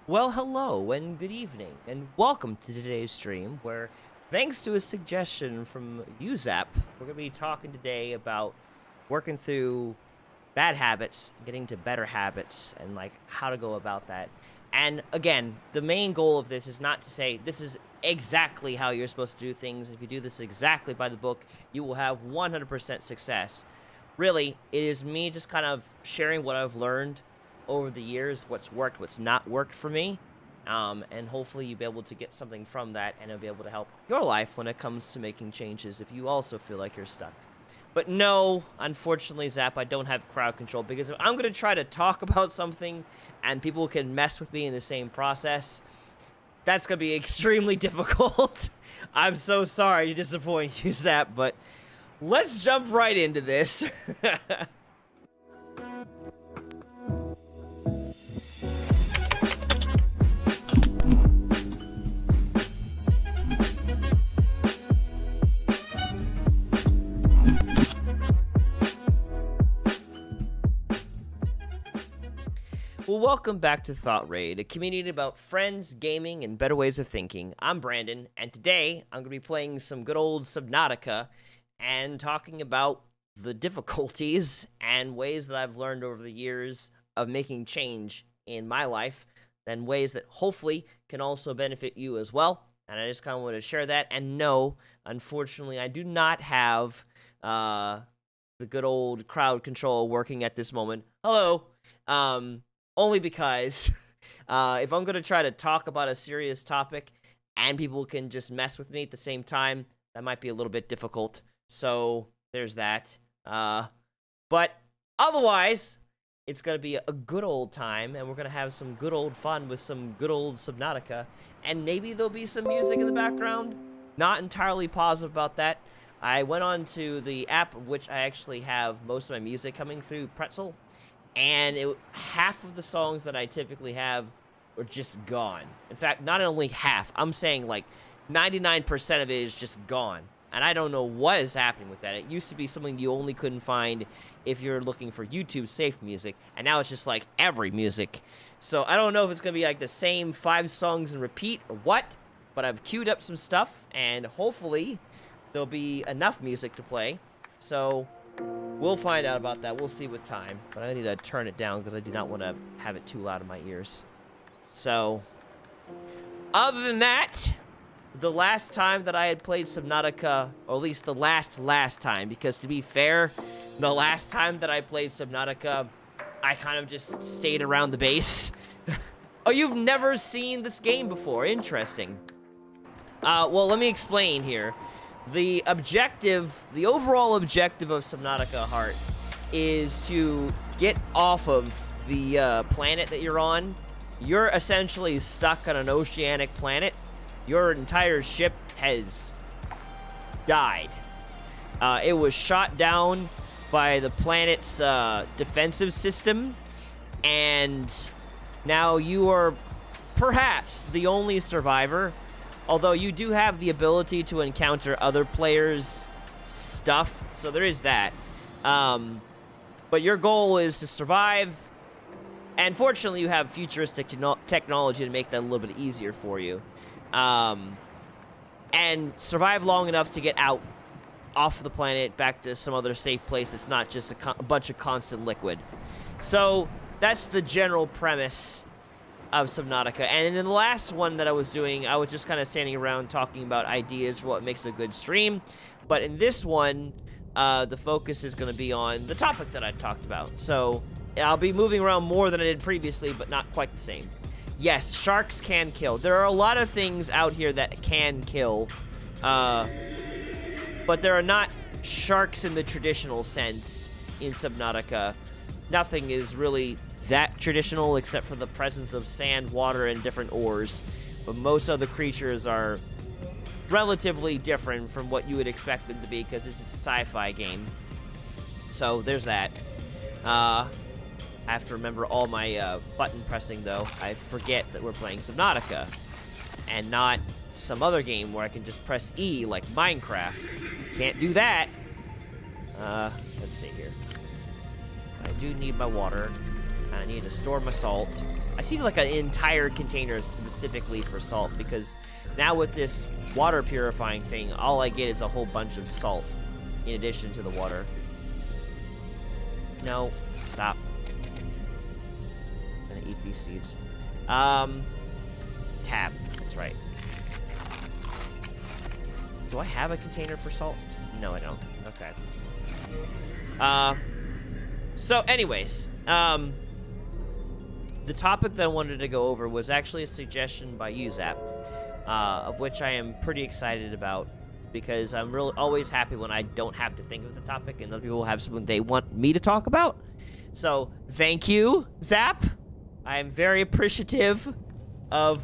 Well, hello and good evening, and welcome to today's stream where, thanks to a suggestion from you, Zapp, we're going to be talking today about working through bad habits, getting to better habits, and, like, how to go about that. And, again, the main goal of this is not to say this is exactly how you're supposed to do things. If you do this exactly by the book, you will have 100% success. Really, it is me just kind of sharing what I've learned over the years, what's worked, what's not worked for me, and hopefully you'll be able to get something from that, and it'll be able to help your life when it comes to making changes if you also feel like you're stuck. But no, unfortunately, Zapp, I don't have crowd control, because if I'm going to try to talk about something and people can mess with me in the same process, that's going to be extremely difficult. I'm so sorry to disappoint you, Zapp, but let's jump right into this. Well, welcome back to thoughtraid, a community about friends, gaming, and better ways of thinking. I'm Brandon, and today I'm going to be playing some good old Subnautica and talking about the difficulties and ways that I've learned over the years of making change in my life, and ways that hopefully can also benefit you as well. And I just kind of want to share that. And no, unfortunately, I do not have the good old crowd control working at this moment. Hello. Only because if I'm going to try to talk about a serious topic and people can just mess with me at the same time, that might be a little bit difficult. So there's that. But otherwise, it's going to be a good old time, and we're going to have some good old fun with some good old Subnautica. And maybe there'll be some music in the background. Not entirely positive about that. I went on to the app, which I actually have most of my music coming through Pretzel. And half of the songs that I typically have are just gone. In fact, not only half, I'm saying like 99% of it is just gone. And I don't know what is happening with that. It used to be something you only couldn't find if you're looking for YouTube safe music. And now it's just like every music. So I don't know if it's going to be like the same 5 songs in repeat or what. But I've queued up some stuff. And hopefully there'll be enough music to play. So we'll find out about that. We'll see with time. But I need to turn it down because I do not want to have it too loud in my ears. So, other than that, the last time that I had played Subnautica, or at least the last time, because to be fair, the last time that I played Subnautica, I kind of just stayed around the base. Oh, you've never seen this game before. Interesting. Well, let me explain here. The overall objective of Subnautica Heart is to get off of the planet that you're on. You're essentially stuck on an oceanic planet. Your entire ship has died. It was shot down by the planet's defensive system, and now you are perhaps the only survivor. Although you do have the ability to encounter other players' stuff, so there is that. But your goal is to survive, and fortunately you have futuristic technology to make that a little bit easier for you. And survive long enough to get out off of the planet, back to some other safe place that's not just a bunch of constant liquid. So that's the general premise of Subnautica. And in the last one that I was doing, I was just kind of standing around talking about ideas for what makes a good stream. But in this one, the focus is going to be on the topic that I talked about. So I'll be moving around more than I did previously, but not quite the same. Yes, sharks can kill. There are a lot of things out here that can kill, but there are not sharks in the traditional sense in Subnautica. Nothing is really that traditional except for the presence of sand, water, and different ores. But most other creatures are relatively different from what you would expect them to be because it's a sci-fi game. So there's that. I have to remember all my button pressing though. I forget that we're playing Subnautica and not some other game where I can just press E like Minecraft. Can't do that. Let's see here. I do need my water. I need to store my salt. I see like an entire container specifically for salt because now with this water purifying thing, all I get is a whole bunch of salt in addition to the water. No, stop. I'm gonna eat these seeds. Tab, that's right. Do I have a container for salt? No, I don't. Okay. So anyways, the topic that I wanted to go over was actually a suggestion by you, Zapp, of which I am pretty excited about because I'm really always happy when I don't have to think of the topic and other people have something they want me to talk about. So thank you, Zapp. I am very appreciative of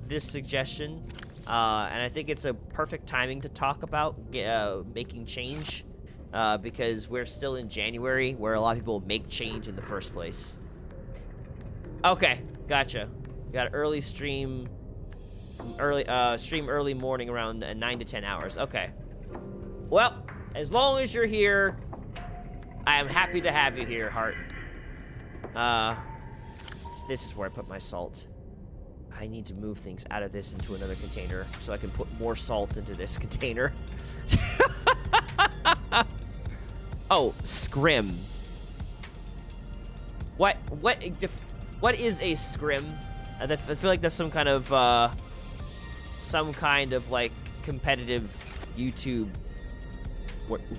this suggestion. And I think it's a perfect timing to talk about making change, because we're still in January, where a lot of people make change in the first place. Okay, gotcha. Got an early stream, early morning around 9 to 10 hours. Okay. Well, as long as you're here, I am happy to have you here, Heart. This is where I put my salt. I need to move things out of this into another container so I can put more salt into this container. Oh, scrim. What is a scrim? I feel like that's some kind of like competitive YouTube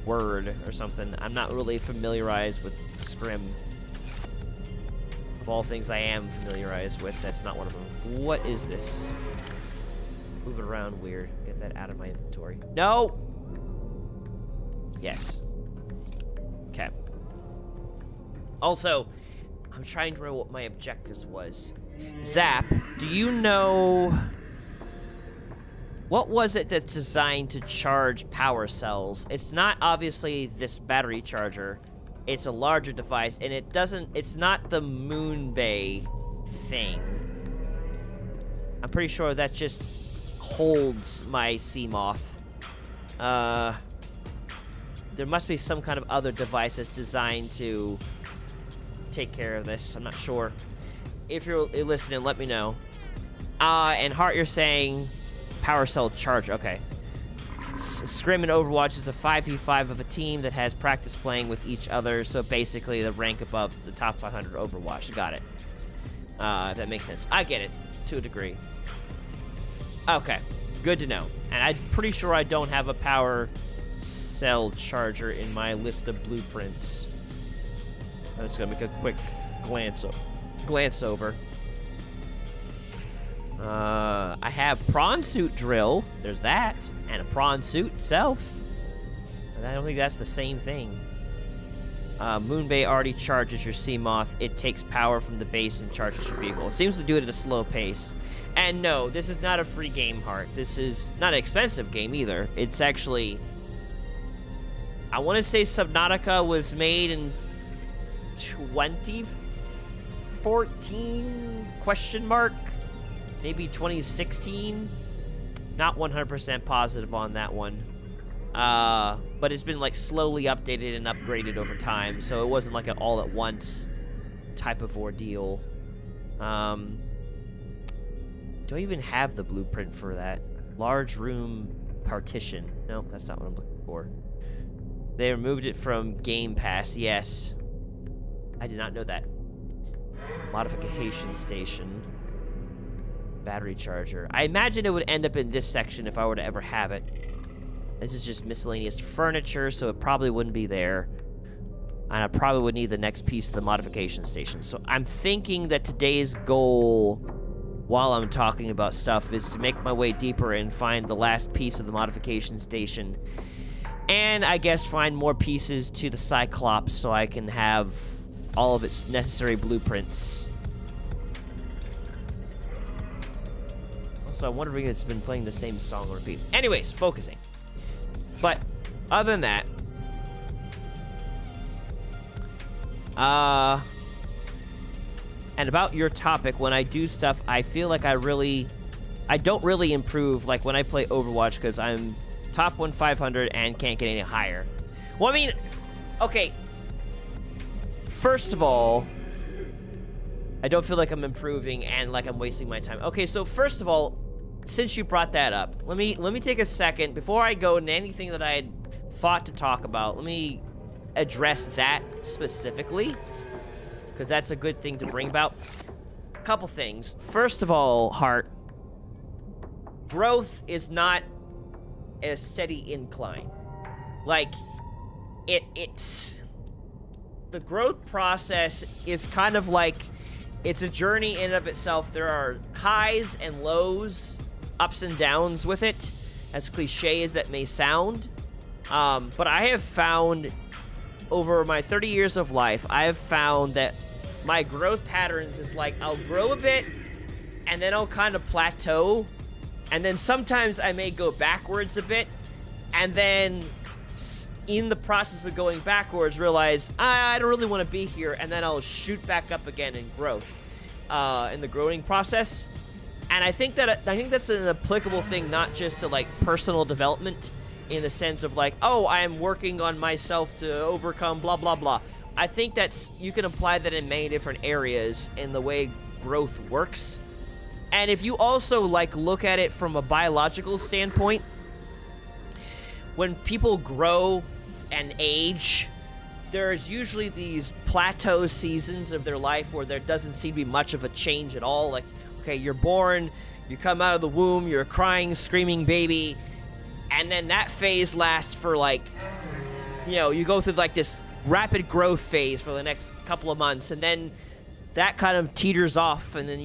word or something. I'm not really familiarized with scrim. Of all things I am familiarized with, that's not one of them. What is this? Move it around weird. Get that out of my inventory. No! Yes. Okay. Also, I'm trying to remember what my objectives was. Zapp, do you know... What was it that's designed to charge power cells? It's not obviously this battery charger. It's a larger device, and it's not the Moonbay thing. I'm pretty sure that just holds my Seamoth. There must be some kind of other device that's designed to take care of this. I'm not sure. If you're listening, let me know. And Heart, you're saying power cell charge. Okay. Scrim in Overwatch is a 5v5 of a team that has practice playing with each other, so basically the rank above the top 500 Overwatch. Got it. That makes sense. I get it, to a degree. Okay, good to know. And I'm pretty sure I don't have a power cell charger in my list of blueprints. I'm just gonna make a quick glance over. I have prawn suit drill. There's that. And a prawn suit itself. I don't think that's the same thing. Moonbay already charges your Seamoth. It takes power from the base and charges your vehicle. It seems to do it at a slow pace. And no, this is not a free game, Heart. This is not an expensive game either. It's actually... I want to say Subnautica was made in 2014? Question mark? Maybe 2016? Not 100% positive on that one. But it's been like slowly updated and upgraded over time, so it wasn't like an all-at-once type of ordeal. Do I even have the blueprint for that? Large room partition. No, that's not what I'm looking for. They removed it from Game Pass. Yes. I did not know that. Modification station. Battery charger. I imagine it would end up in this section if I were to ever have it. This is just miscellaneous furniture, so it probably wouldn't be there. And I probably would need the next piece of the modification station. So I'm thinking that today's goal, while I'm talking about stuff, is to make my way deeper and find the last piece of the modification station. And I guess find more pieces to the Cyclops so I can have all of its necessary blueprints. Also, I'm wondering if it's been playing the same song on repeat. Anyways, focusing. But, other than that... and about your topic, when I do stuff, I feel like I don't really improve, like when I play Overwatch, because I'm top 500 and can't get any higher. Well, I mean, okay. First of all, I don't feel like I'm improving and like I'm wasting my time. Okay, so first of all, since you brought that up, let me take a second before I go into anything that I had thought to talk about. Let me address that specifically, because that's a good thing to bring about. A couple things. First of all, Heart, growth is not a steady incline. Like, it's the growth process is kind of like, it's a journey in and of itself. There are highs and lows, ups and downs with it, as cliche as that may sound. But I have found, over my 30 years of life, I have found that my growth patterns is like, I'll grow a bit, and then I'll kind of plateau, and then sometimes I may go backwards a bit, and then in the process of going backwards realize I don't really want to be here, and then I'll shoot back up again in growth, in the growing process. And I think that's an applicable thing, not just to like personal development in the sense of like, oh, I'm working on myself to overcome blah blah blah. I think that's, you can apply that in many different areas in the way growth works. And if you also like look at it from a biological standpoint, when people grow and age, there's usually these plateau seasons of their life where there doesn't seem to be much of a change at all. Like, okay, you're born, you come out of the womb, you're a crying, screaming baby, and then that phase lasts for like, you know, you go through like this rapid growth phase for the next couple of months, and then that kind of teeters off, and then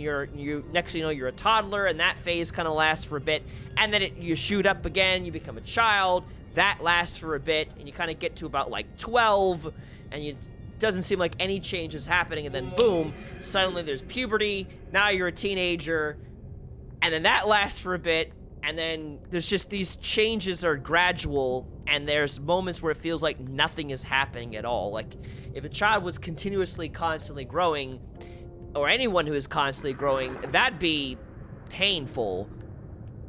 next thing you know, you're a toddler, and that phase kind of lasts for a bit, and then you shoot up again, you become a child, that lasts for a bit, and you kind of get to about like 12, and it doesn't seem like any change is happening, and then boom, suddenly there's puberty, now you're a teenager, and then that lasts for a bit, and then there's just these changes are gradual, and there's moments where it feels like nothing is happening at all. Like, if a child was continuously, constantly growing, or anyone who is constantly growing, that'd be painful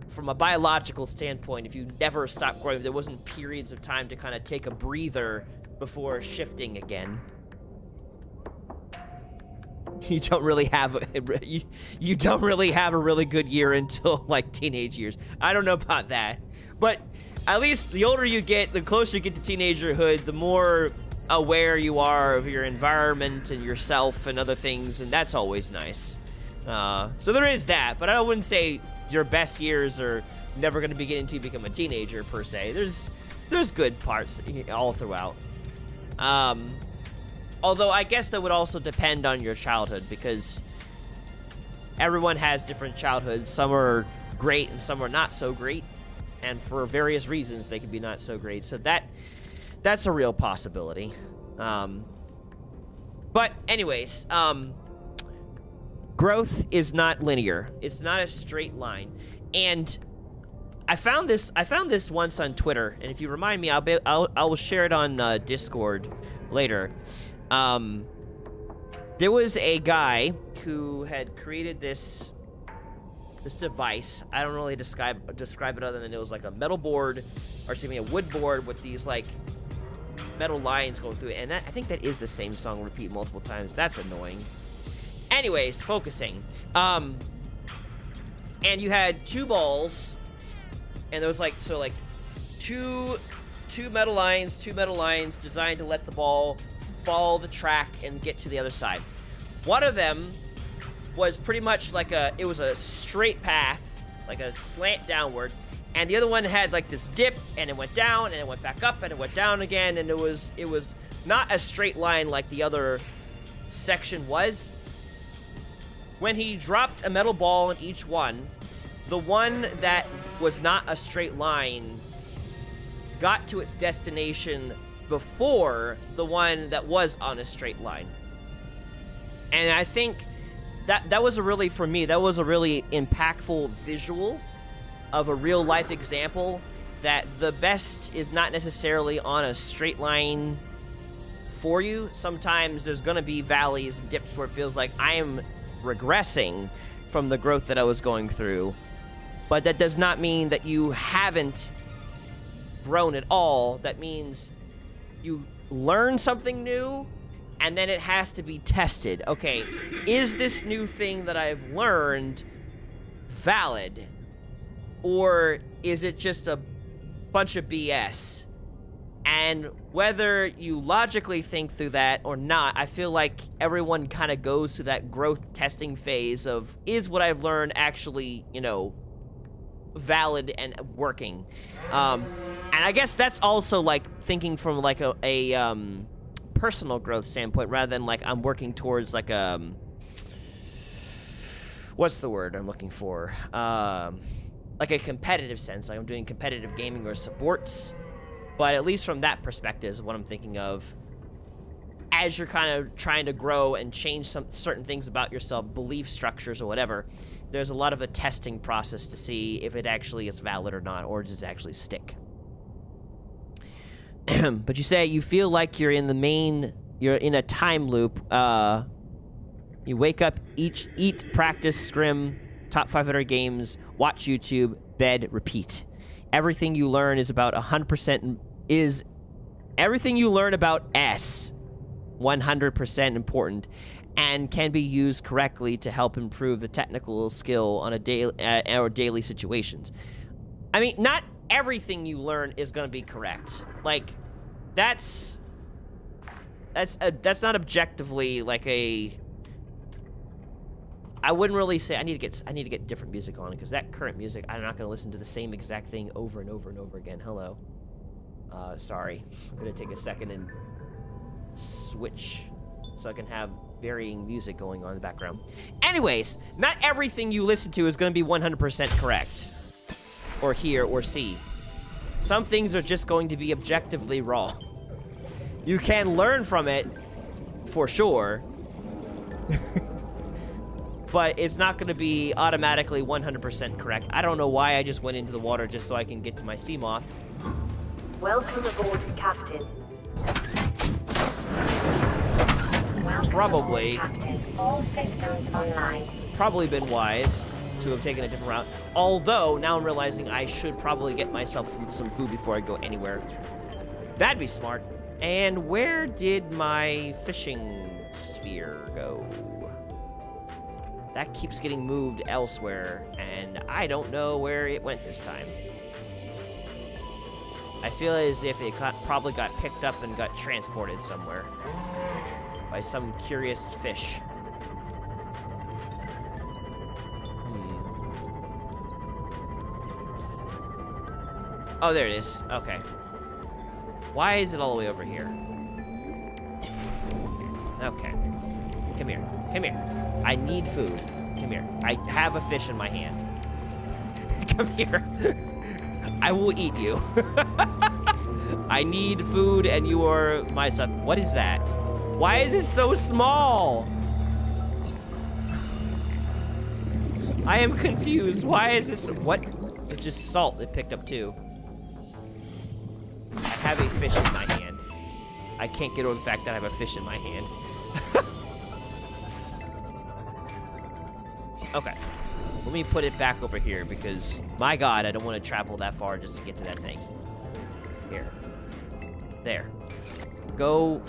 from a biological standpoint if you never stopped growing, if there wasn't periods of time to kind of take a breather before shifting again. You don't really have you don't really have a really good year until like teenage years. I don't know about that, but at least the older you get, the closer you get to teenagerhood, the more aware you are of your environment and yourself and other things, and that's always nice. So there is that, but I wouldn't say your best years are never going to begin until you become a teenager per se. There's good parts all throughout. Although I guess that would also depend on your childhood, because everyone has different childhoods. Some are great and some are not so great, and for various reasons they can be not so great. So that's a real possibility. But anyways, growth is not linear. It's not a straight line. And I found this once on Twitter, and if you remind me, I'll share it on Discord later. There was a guy who had created this device. I don't really describe it other than it was like a metal board, or excuse me, a wood board with these like metal lines going through it. And I think that is the same song repeat multiple times. That's annoying. Anyways, focusing. And you had two balls, and there was like, so like two metal lines designed to let the ball follow the track and get to the other side. One of them was pretty much like it was a straight path, like a slant downward, and the other one had like this dip, and it went down, and it went back up, and it went down again, and it was not a straight line like the other section was. When he dropped a metal ball in each one, the one that was not a straight line got to its destination before the one that was on a straight line. And I think that was for me, that was a really impactful visual of a real life example that the best is not necessarily on a straight line for you. Sometimes there's going to be valleys and dips where it feels like I am regressing from the growth that I was going through. But that does not mean that you haven't grown at all. That means you learn something new, and then it has to be tested. Okay, is this new thing that I've learned valid, or is it just a bunch of BS? And whether you logically think through that or not, I feel like everyone kind of goes through that growth testing phase of, is what I've learned actually, you know, valid and working? And I guess that's also like thinking from like a personal growth standpoint, rather than like I'm working towards like what's the word I'm looking for? Like a competitive sense, like I'm doing competitive gaming or sports. But at least from that perspective is what I'm thinking of. As you're kind of trying to grow and change some certain things about yourself, belief structures or whatever, there's a lot of a testing process to see if it actually is valid or not, or does it actually stick. But you say you feel like you're in a time loop. You wake up, eat, practice, scrim, top 500 games, watch YouTube, bed, repeat. Everything you learn is about 100% everything you learn about S 100% important and can be used correctly to help improve the technical skill on a daily situations. I mean, not everything you learn is going to be correct. Like, that's not objectively like a. I wouldn't really say I need to get different music on, because that current music, I'm not going to listen to the same exact thing over and over and over again. Hello. Sorry. I'm going to take a second and switch so I can have varying music going on in the background. Anyways, not everything you listen to is going to be 100% correct, or hear, or see. Some things are just going to be objectively wrong. You can learn from it, for sure, but it's not going to be automatically 100% correct. I don't know why I just went into the water just so I can get to my sea moth. Welcome aboard, Captain. Probably. Captain. All systems online. Probably been wise to have taken a different route. Although, now I'm realizing I should probably get myself some food before I go anywhere. That'd be smart. And where did my fishing sphere go? That keeps getting moved elsewhere, and I don't know where it went this time. I feel as if it probably got picked up and got transported somewhere by some curious fish. Oh, there it is. Okay. Why is it all the way over here? Okay. Come here. Come here. I need food. Come here. I have a fish in my hand. Come here. I will eat you. I need food and you are my son. What is that? Why is it so small? I am confused. Why is this? What? It's just salt it picked up too. I have a fish in my hand. I can't get over the fact that I have a fish in my hand. Okay. Let me put it back over here because, my God, I don't want to travel that far just to get to that thing. Here. There. Go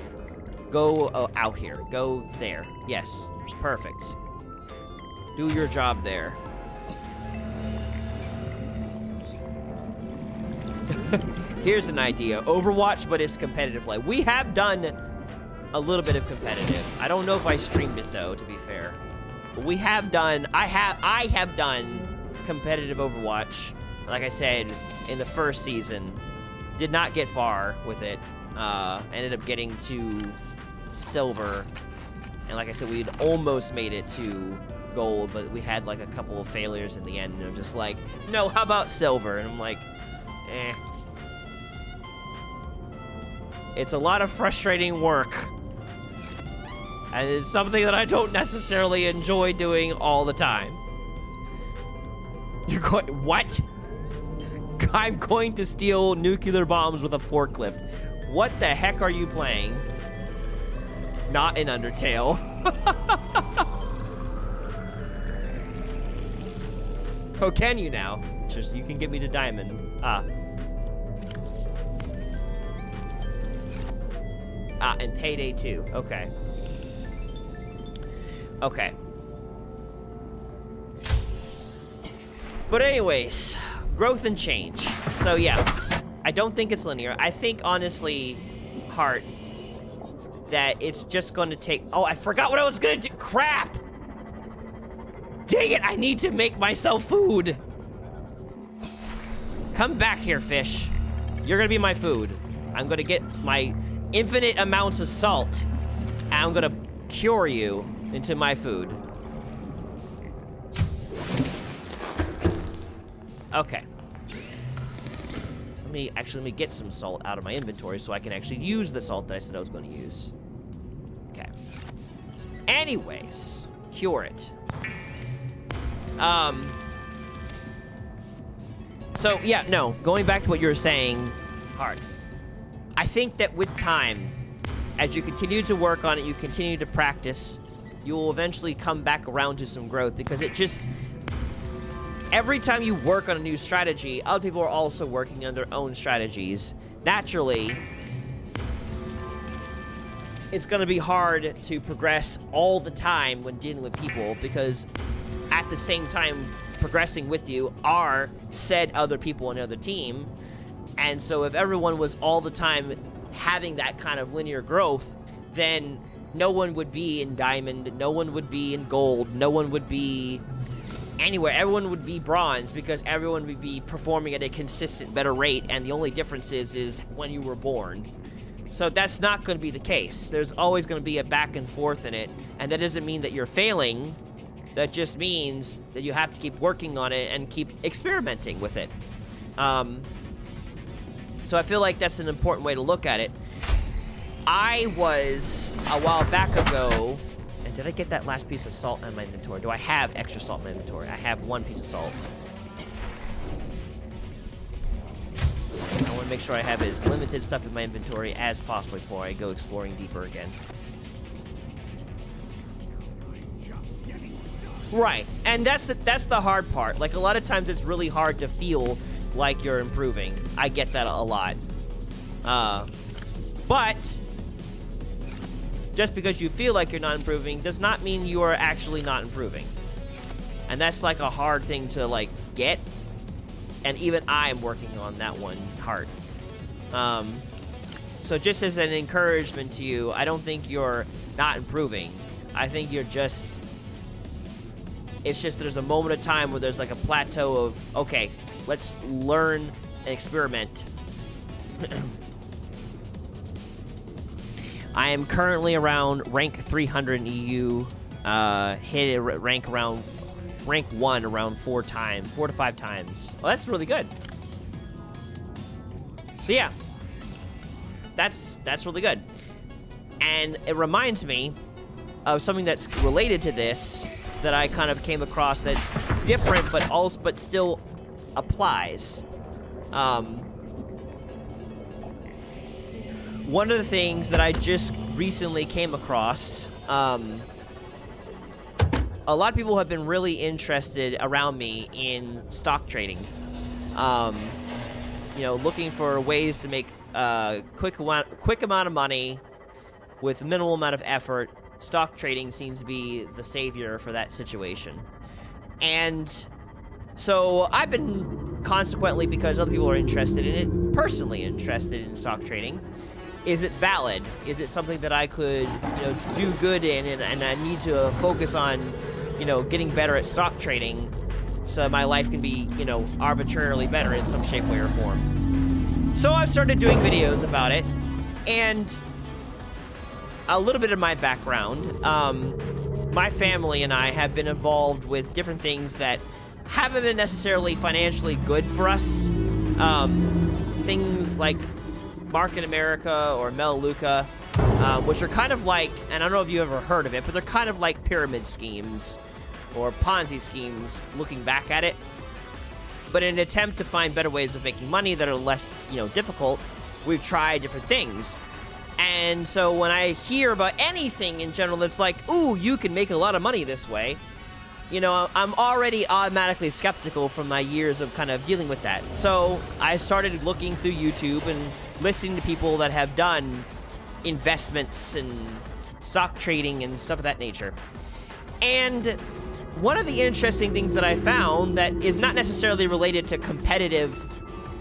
out here. Go there. Yes. Perfect. Do your job there. Here's an idea. Overwatch, but it's competitive play. We have done a little bit of competitive. I don't know if I streamed it, though, to be fair. But we have done... I have done competitive Overwatch. Like I said, in the first season. Did not get far with it. Ended up getting to silver. And like I said, we had almost made it to gold, but we had like a couple of failures in the end. And I'm just like, no, how about silver? And I'm like, eh. It's a lot of frustrating work. And it's something that I don't necessarily enjoy doing all the time. You're going, what? I'm going to steal nuclear bombs with a forklift. What the heck are you playing? Not in Undertale. Oh, can you now? Just, you can get me to diamond. Ah. And Payday 2. Okay. Okay. But anyways, growth and change. So yeah, I don't think it's linear. I think, honestly, Heart, that it's just going to take... Oh, I forgot what I was going to do. Crap! Dang it, I need to make myself food. Come back here, fish. You're going to be my food. I'm going to get my infinite amounts of salt, and I'm going to cure you into my food. Okay. Let me get some salt out of my inventory so I can actually use the salt that I said I was going to use. Okay. Anyways, cure it. So, yeah, no, going back to what you were saying, Hard. I think that with time, as you continue to work on it, you continue to practice, you will eventually come back around to some growth, because it just... Every time you work on a new strategy, other people are also working on their own strategies. Naturally, it's going to be hard to progress all the time when dealing with people, because at the same time progressing with you are said other people on the other team. And so if everyone was all the time having that kind of linear growth, then no one would be in diamond, no one would be in gold, no one would be anywhere. Everyone would be bronze, because everyone would be performing at a consistent, better rate, and the only difference is when you were born. So that's not going to be the case. There's always going to be a back and forth in it, and that doesn't mean that you're failing. That just means that you have to keep working on it and keep experimenting with it. So I feel like that's an important way to look at it. I was, a while back ago... And did I get that last piece of salt in my inventory? Do I have extra salt in my inventory? I have one piece of salt. I want to make sure I have as limited stuff in my inventory as possible before I go exploring deeper again. Right, and that's the hard part. Like, a lot of times it's really hard to feel like you're improving. I get that a lot. But... just because you feel like you're not improving does not mean you are actually not improving. And that's like a hard thing to like get. And even I'm working on that one hard. So just as an encouragement to you, I don't think you're not improving. I think you're just... It's just there's a moment of time where there's like a plateau of, okay, let's learn and experiment. I am currently around rank 300 in EU, hit rank 1 around 4 to 5 times. Well, that's really good. So yeah, that's really good. And it reminds me of something that's related to this that I kind of came across that's different, but still applies. One of the things that I just recently came across, a lot of people have been really interested around me in stock trading. You know, looking for ways to make quick amount of money with minimal amount of effort. Stock trading seems to be the savior for that situation. And so I've been, consequently, because other people are interested in it, personally interested in stock trading. Is it valid? Is it something that I could, you know, do good in, and I need to focus on, you know, getting better at stock trading so my life can be, you know, arbitrarily better in some shape, way, or form? So I've started doing videos about it, and a little bit of my background. My family and I have been involved with different things that haven't been necessarily financially good for us. Things like Market America or Melaleuca, which are kind of like, and I don't know if you ever heard of it, but they're kind of like pyramid schemes or Ponzi schemes looking back at it. But in an attempt to find better ways of making money that are less, you know, difficult, we've tried different things. And so when I hear about anything in general that's like, ooh, you can make a lot of money this way, you know, I'm already automatically skeptical from my years of kind of dealing with that. So I started looking through YouTube and listening to people that have done investments and stock trading and stuff of that nature. And one of the interesting things that I found that is not necessarily related to competitive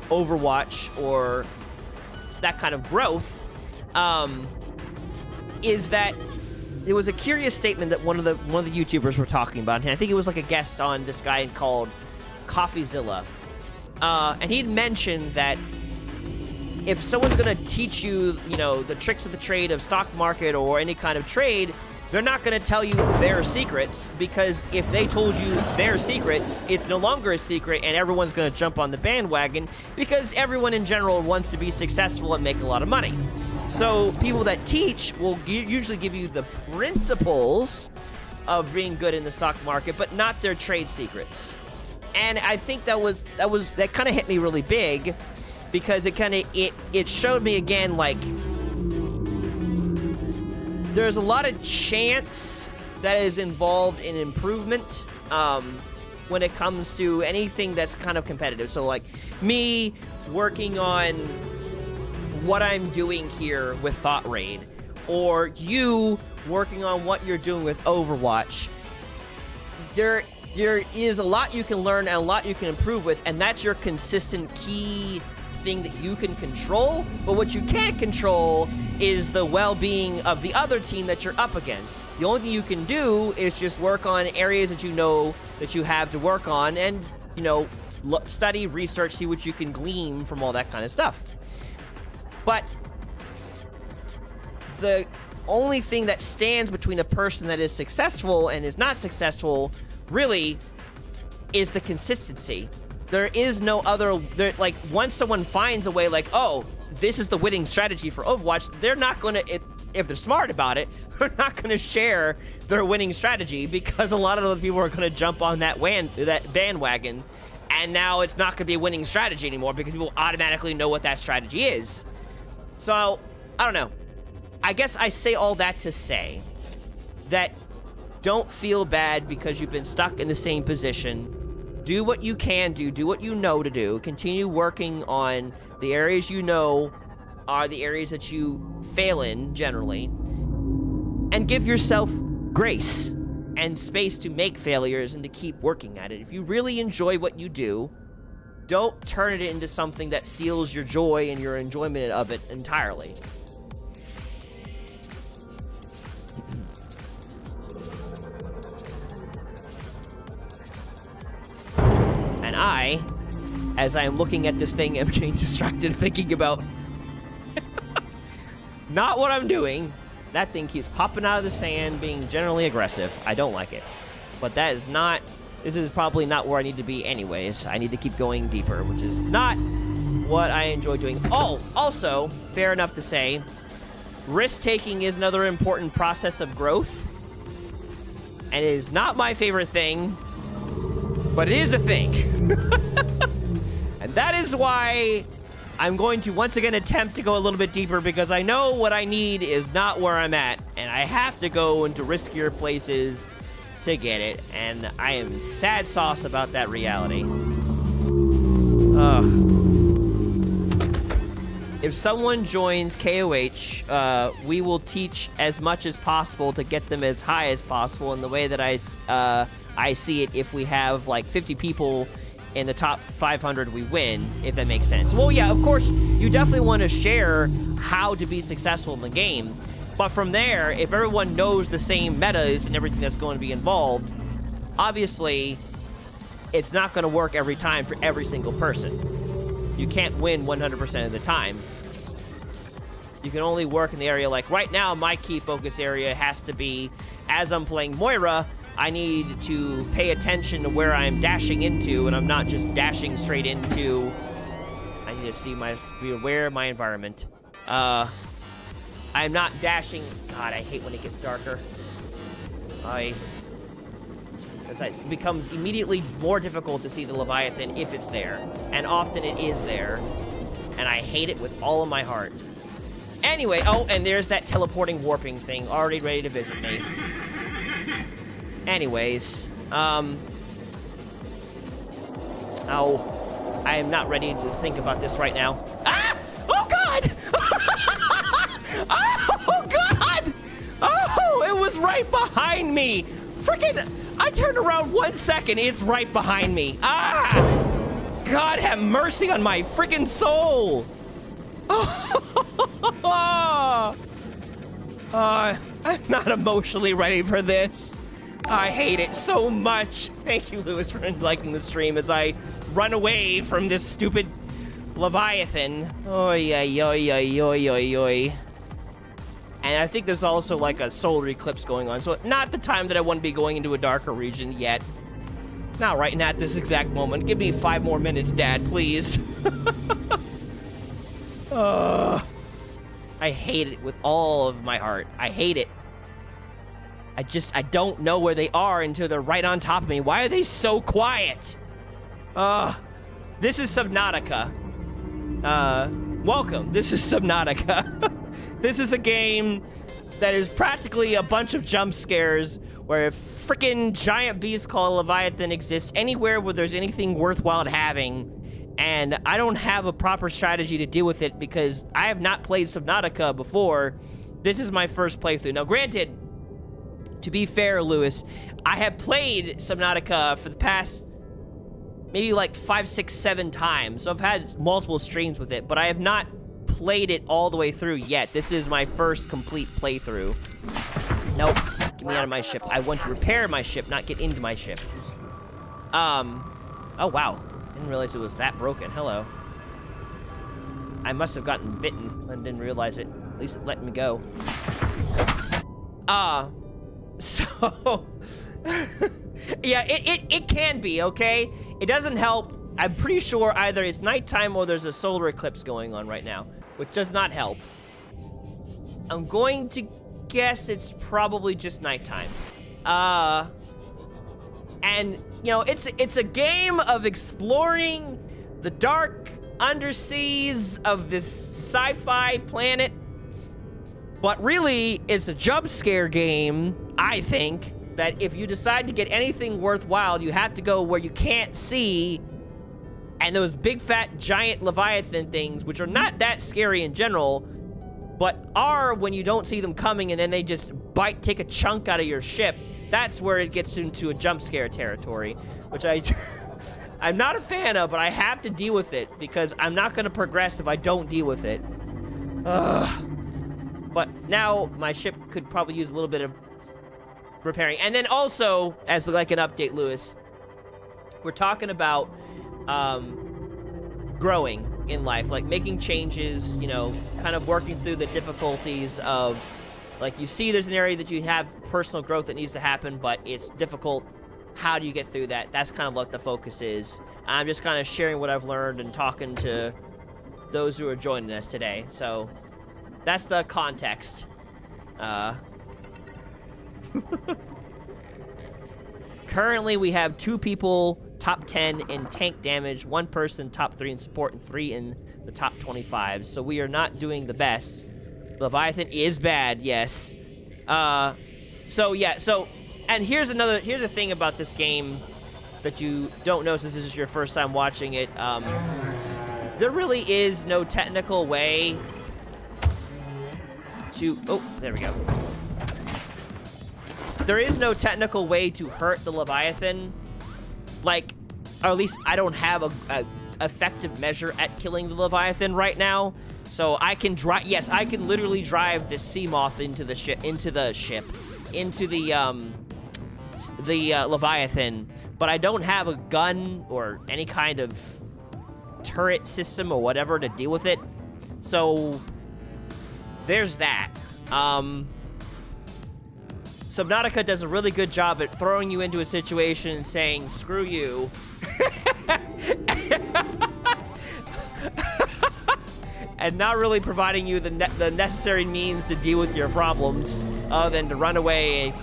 Overwatch or that kind of growth is that there was a curious statement that one of the YouTubers were talking about, and I think it was like a guest on this guy called CoffeeZilla, and he'd mentioned that if someone's going to teach you, the tricks of the trade of stock market or any kind of trade, they're not going to tell you their secrets, because if they told you their secrets, it's no longer a secret and everyone's going to jump on the bandwagon, because everyone in general wants to be successful and make a lot of money. So people that teach will usually give you the principles of being good in the stock market, but not their trade secrets. And I think that kind of hit me really big, because it showed me again, like, there's a lot of chance that is involved in improvement when it comes to anything that's kind of competitive. So like me working on what I'm doing here with thoughtraid, or you working on what you're doing with Overwatch, there is a lot you can learn and a lot you can improve with, and that's your consistent key thing that you can control. But what you can't control is the well-being of the other team that you're up against. The only thing you can do is just work on areas that you know that you have to work on, and study, research, see what you can glean from all that kind of stuff. But the only thing that stands between a person that is successful and is not successful really is the consistency. There is no other, like, once someone finds a way, like, oh, this is the winning strategy for Overwatch, they're not going to, if they're smart about it, they're not going to share their winning strategy, because a lot of other people are going to jump on that bandwagon, and now it's not going to be a winning strategy anymore, because people automatically know what that strategy is. So, I don't know. I guess I say all that to say that don't feel bad because you've been stuck in the same position. Do what you can do what you know to do, continue working on the areas you know are the areas that you fail in, generally, and give yourself grace and space to make failures and to keep working at it. If you really enjoy what you do, don't turn it into something that steals your joy and your enjoyment of it entirely. And I, as I am looking at this thing, am getting distracted thinking about not what I'm doing. That thing keeps popping out of the sand, being generally aggressive. I don't like it. But this is probably not where I need to be anyways. I need to keep going deeper, which is not what I enjoy doing. Oh, also, fair enough to say, risk-taking is another important process of growth. And it is not my favorite thing, but it is a thing. And that is why I'm going to once again attempt to go a little bit deeper, because I know what I need is not where I'm at, and I have to go into riskier places to get it, and I am sad sauce about that reality. If someone joins KOH, we will teach as much as possible to get them as high as possible. In the way that I see it, if we have like 50 people in the top 500, we win, if that makes sense. Well, yeah, of course, you definitely want to share how to be successful in the game. But from there, if everyone knows the same metas and everything that's going to be involved, obviously, it's not going to work every time for every single person. You can't win 100% of the time. You can only work in the area, like right now, my key focus area has to be, as I'm playing Moira, I need to pay attention to where I'm dashing into, and I'm not just dashing straight into. I need to be aware of my environment. I'm not dashing. God, I hate when it gets darker. Because it becomes immediately more difficult to see the Leviathan if it's there. And often it is there. And I hate it with all of my heart. Anyway, oh, and there's that teleporting warping thing already ready to visit me. Anyways, I am not ready to think about this right now. Ah! Oh, God! Oh! right behind me. Freaking, I turned around 1 second. It's right behind me. Ah! God have mercy on my freaking soul. I'm not emotionally ready for this. I hate it so much. Thank you, Lewis, for liking the stream as I run away from this stupid Leviathan. Oy, oy, oy, oy, oy, oy, oy. And I think there's also like a solar eclipse going on. So not the time that I want to be going into a darker region yet. Not right now at this exact moment. Give me 5 more minutes, Dad, please. I hate it with all of my heart. I hate it. I don't know where they are until they're right on top of me. Why are they so quiet? This is Subnautica. Welcome. This is Subnautica. This is a game that is practically a bunch of jump scares where a freaking giant beast called Leviathan exists anywhere where there's anything worthwhile having. And I don't have a proper strategy to deal with it because I have not played Subnautica before. This is my first playthrough. Now, granted, to be fair, Lewis, I have played Subnautica for the past maybe like 5, 6, 7 times. So I've had multiple streams with it, but I have not played it all the way through yet. This is my first complete playthrough. Nope. Get me out of my ship. I want to repair my ship, not get into my ship. Oh, wow. Didn't realize it was that broken. Hello. I must have gotten bitten and didn't realize it. At least it let me go. So... yeah, it can be, okay? It doesn't help. I'm pretty sure either it's nighttime or there's a solar eclipse going on right now, which does not help. I'm going to guess it's probably just nighttime. And, you know, it's a game of exploring the dark underseas of this sci-fi planet. But really, it's a jump scare game, I think, that if you decide to get anything worthwhile, you have to go where you can't see, and those big, fat, giant Leviathan things, which are not that scary in general, but are when you don't see them coming and then they just take a chunk out of your ship. That's where it gets into a jump scare territory, which I'm not a fan of, but I have to deal with it because I'm not going to progress if I don't deal with it. But now my ship could probably use a little bit of repairing. And then also, as like an update, Lewis, we're talking about growing in life, like making changes, you know, kind of working through the difficulties of, like, you see there's an area that you have personal growth that needs to happen, but it's difficult. How do you get through that? That's kind of what the focus is. I'm just kind of sharing what I've learned and talking to those who are joining us today. So that's the context. Currently, we have 2 people top 10 in tank damage, 1 person top 3 in support, and 3 in the top 25. So we are not doing the best. Leviathan is bad, yes. So yeah, and here's the thing about this game that you don't know since this is your first time watching it. There really is no technical way to, oh, there we go. There is no technical way to hurt the Leviathan, like, or at least I don't have a effective measure at killing the Leviathan right now. So I can drive, yes, I can literally drive this sea moth into the Leviathan, but I don't have a gun or any kind of turret system or whatever to deal with it. So there's that. Subnautica does a really good job at throwing you into a situation and saying, screw you. And not really providing you the necessary means to deal with your problems other than to run away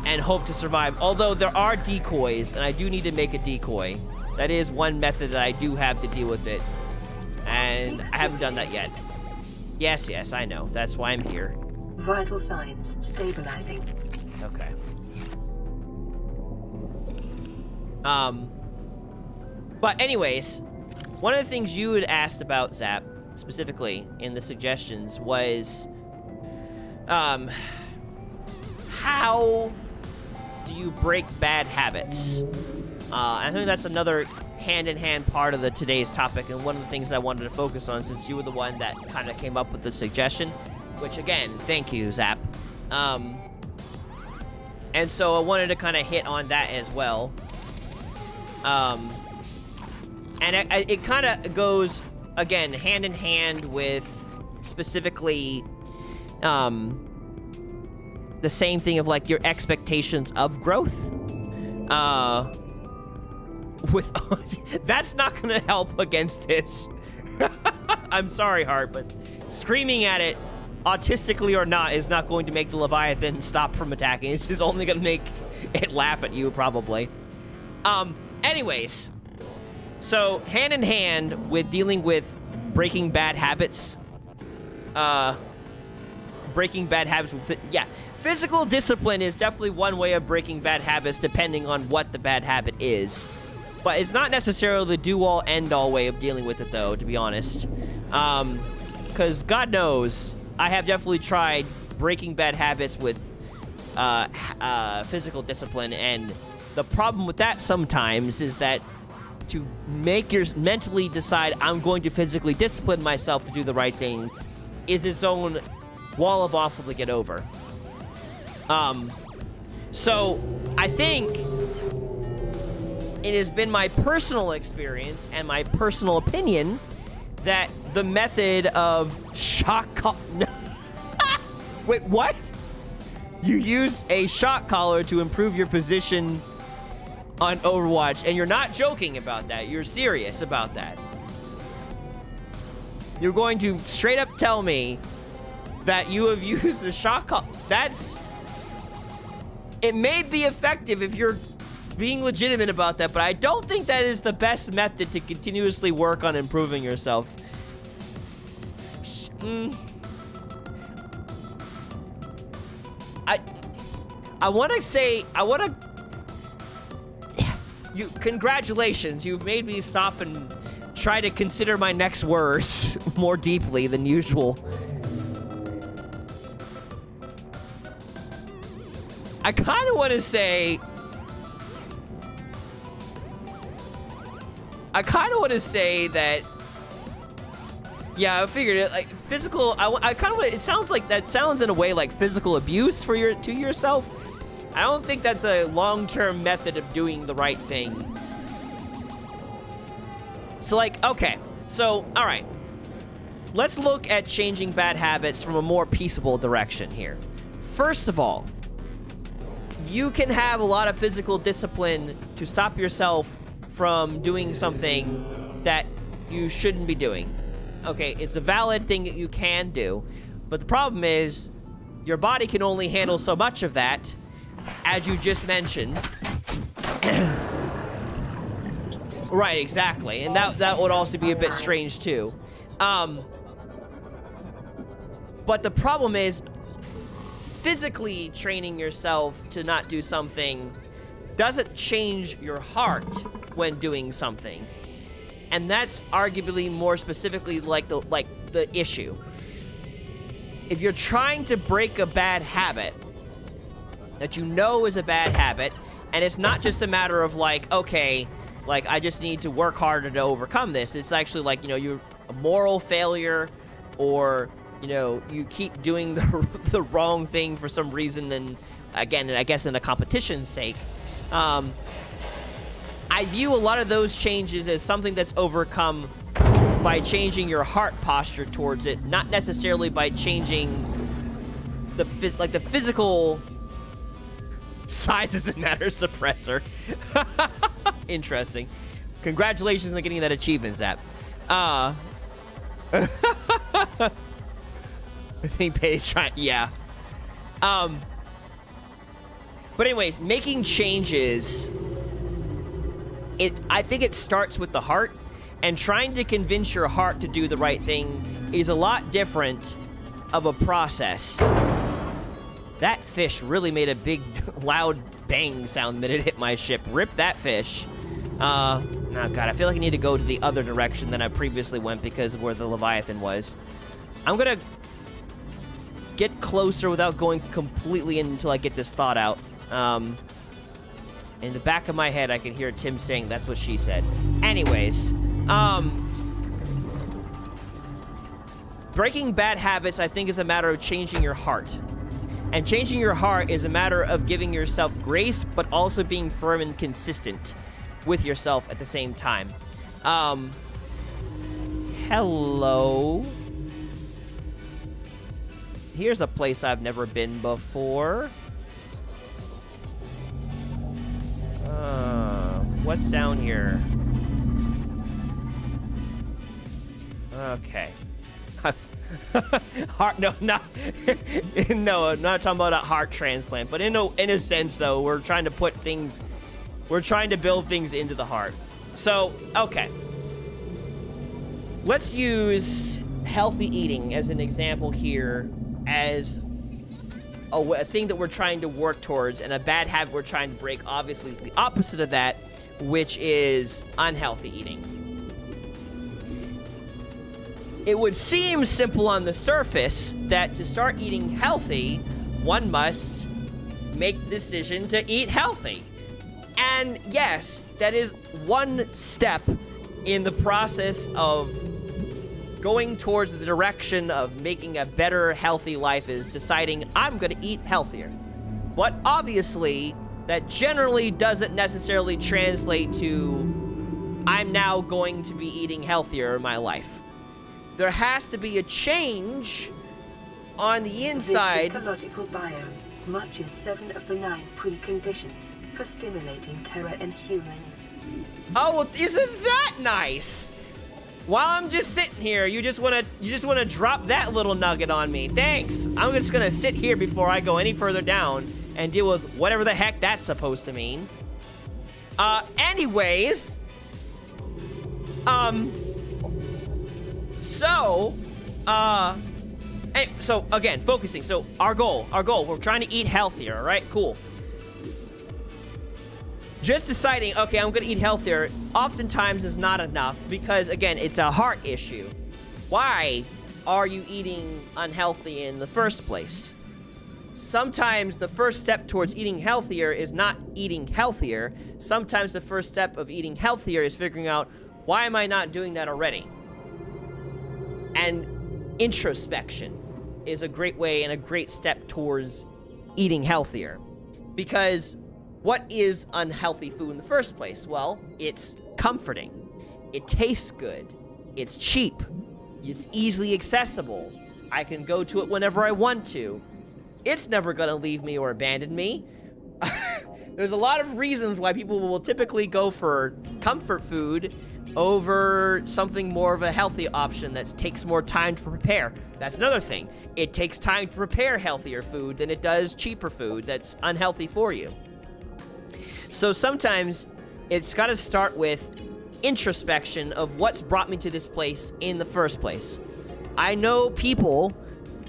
and hope to survive. Although there are decoys, and I do need to make a decoy. That is one method that I do have to deal with it. And I haven't done that yet. Yes, yes, I know. That's why I'm here. Vital signs stabilizing. Okay. But anyways, one of the things you had asked about, Zapp, specifically in the suggestions was, how do you break bad habits? I think that's another hand-in-hand part of today's topic, and one of the things that I wanted to focus on, since you were the one that kind of came up with the suggestion, which, again, thank you, Zapp. And so I wanted to kind of hit on that as well. And it kind of goes, again, hand-in-hand with specifically the same thing of, like, your expectations of growth. That's not gonna help against this. I'm sorry, Heart, but screaming at it, autistically or not, is not going to make the Leviathan stop from attacking. It's just only gonna make it laugh at you, probably. Anyways, so hand in hand with dealing with breaking bad habits, physical discipline is definitely one way of breaking bad habits, depending on what the bad habit is. But it's not necessarily the do-all, end-all way of dealing with it, though, to be honest. Because God knows, I have definitely tried breaking bad habits with physical discipline, and the problem with that sometimes is that to make your mentally decide I'm going to physically discipline myself to do the right thing is its own wall of awful to get over. So I think it has been my personal experience and my personal opinion that the method of shock Wait, what? You use a shock collar to improve your position on Overwatch, and you're not joking about that. You're serious about that. You're going to straight up tell me that you have used a shock collar. It may be effective if you're being legitimate about that, but I don't think that is the best method to continuously work on improving yourself. Congratulations, you've made me stop and try to consider my next words more deeply than usual. I kind of want to say that, yeah, I figured it, like, physical, I kind of want, it sounds like, that sounds in a way like physical abuse to yourself. I don't think that's a long-term method of doing the right thing. So, like, okay, so, all right. Let's look at changing bad habits from a more peaceable direction here. First of all, you can have a lot of physical discipline to stop yourself from doing something that you shouldn't be doing. Okay, it's a valid thing that you can do, but the problem is your body can only handle so much of that, as you just mentioned. Right, exactly, and that would also be a bit strange too. But the problem is, physically training yourself to not do something doesn't change your heart when doing something. And that's arguably more specifically like the issue. If you're trying to break a bad habit that you know is a bad habit, and it's not just a matter of like, okay, like I just need to work harder to overcome this. It's actually like, you know, you're a moral failure, or, you know, you keep doing the wrong thing for some reason, and again, I guess in a competition's sake. I view a lot of those changes as something that's overcome by changing your heart posture towards it, not necessarily by changing the physical size doesn't matter suppressor. Interesting. Congratulations on getting that achievement, Zapp. I think Paige trying, yeah. But anyways, making changes, I think it starts with the heart, and trying to convince your heart to do the right thing is a lot different of a process. That fish really made a big, loud bang sound the minute it hit my ship. Rip that fish. Oh god, I feel like I need to go to the other direction than I previously went because of where the Leviathan was. I'm gonna get closer without going completely in until I get this thought out. In the back of my head, I can hear Tim saying that's what she said. Anyways, breaking bad habits, I think, is a matter of changing your heart. And changing your heart is a matter of giving yourself grace, but also being firm and consistent with yourself at the same time. Hello. Here's a place I've never been before. What's down here? Okay. Heart? No, not. No, I'm not talking about a heart transplant. But in a sense, though, we're trying to put things. We're trying to build things into the heart. So, okay. Let's use healthy eating as an example here, as a thing that we're trying to work towards, and a bad habit we're trying to break. Obviously, is the opposite of that, which is unhealthy eating. It would seem simple on the surface that to start eating healthy, one must make the decision to eat healthy. And yes, that is one step in the process of going towards the direction of making a better, healthy life, is deciding I'm going to eat healthier. But obviously, that generally doesn't necessarily translate to I'm now going to be eating healthier in my life. There has to be a change on the inside. This ecological biome matches 7 of the 9 preconditions for stimulating terror in humans. Oh, well, isn't that nice? While I'm just sitting here, you just wanna drop that little nugget on me. Thanks. I'm just gonna sit here before I go any further down and deal with whatever the heck that's supposed to mean. Anyways, so again, focusing. So our goal, we're trying to eat healthier, all right? Cool. Just deciding, okay, I'm gonna eat healthier, oftentimes is not enough, because again, it's a heart issue. Why are you eating unhealthy in the first place? Sometimes the first step towards eating healthier is not eating healthier. Sometimes the first step of eating healthier is figuring out, why am I not doing that already? And introspection is a great way and a great step towards eating healthier. Because what is unhealthy food in the first place? Well, it's comforting. It tastes good. It's cheap. It's easily accessible. I can go to it whenever I want to. It's never gonna leave me or abandon me. There's a lot of reasons why people will typically go for comfort food over something more of a healthy option that takes more time to prepare. That's another thing. It takes time to prepare healthier food than it does cheaper food that's unhealthy for you. So sometimes it's got to start with introspection of what's brought me to this place in the first place. I know people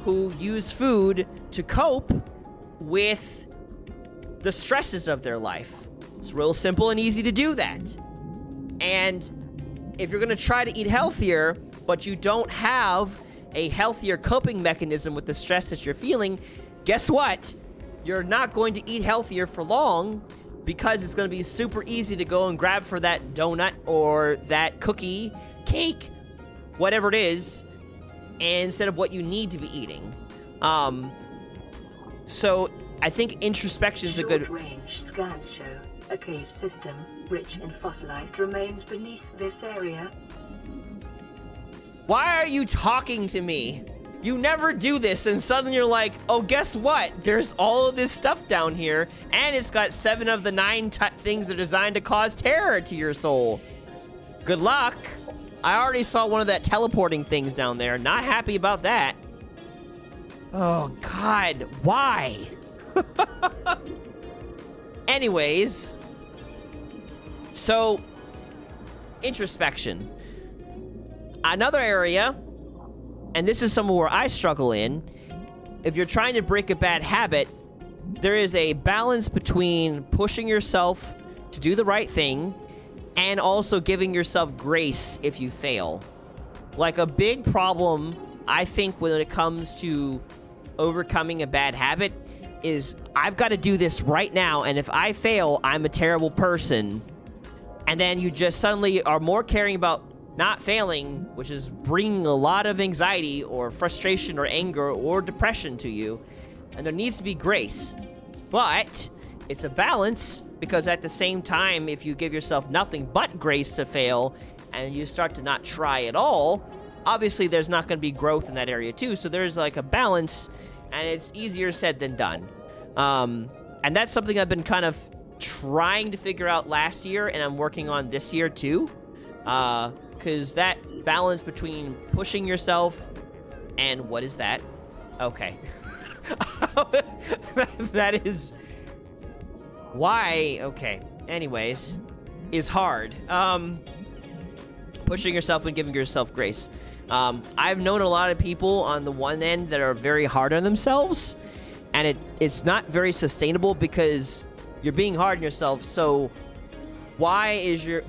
who use food to cope with the stresses of their life. It's real simple and easy to do that. And if you're going to try to eat healthier, but you don't have a healthier coping mechanism with the stress that you're feeling, guess what? You're not going to eat healthier for long, because it's going to be super easy to go and grab for that donut or that cookie, cake, whatever it is, instead of what you need to be eating. So I think introspection is a good... Short-range scans show a cave system rich in fossilized remains beneath this area. Why are you talking to me? You never do this, and suddenly you're like, oh, guess what? There's all of this stuff down here, and it's got 7 of the 9 things that are designed to cause terror to your soul. Good luck. I already saw one of that teleporting things down there. Not happy about that. Oh, God. Why? Anyways. So, introspection. Another area... and this is somewhere where I struggle in, if you're trying to break a bad habit, there is a balance between pushing yourself to do the right thing and also giving yourself grace if you fail. Like, a big problem, I think, when it comes to overcoming a bad habit is I've got to do this right now, and if I fail, I'm a terrible person. And then you just suddenly are more caring about not failing, which is bringing a lot of anxiety or frustration or anger or depression to you. And there needs to be grace. But it's a balance, because at the same time, if you give yourself nothing but grace to fail and you start to not try at all, obviously there's not going to be growth in that area too. So there's like a balance, and it's easier said than done. And that's something I've been kind of trying to figure out last year, and I'm working on this year too. Because that balance between pushing yourself and what is that? Okay. That is why, okay. Anyways, is hard. Pushing yourself and giving yourself grace. I've known a lot of people on the one end that are very hard on themselves, and it's not very sustainable because you're being hard on yourself. So why is your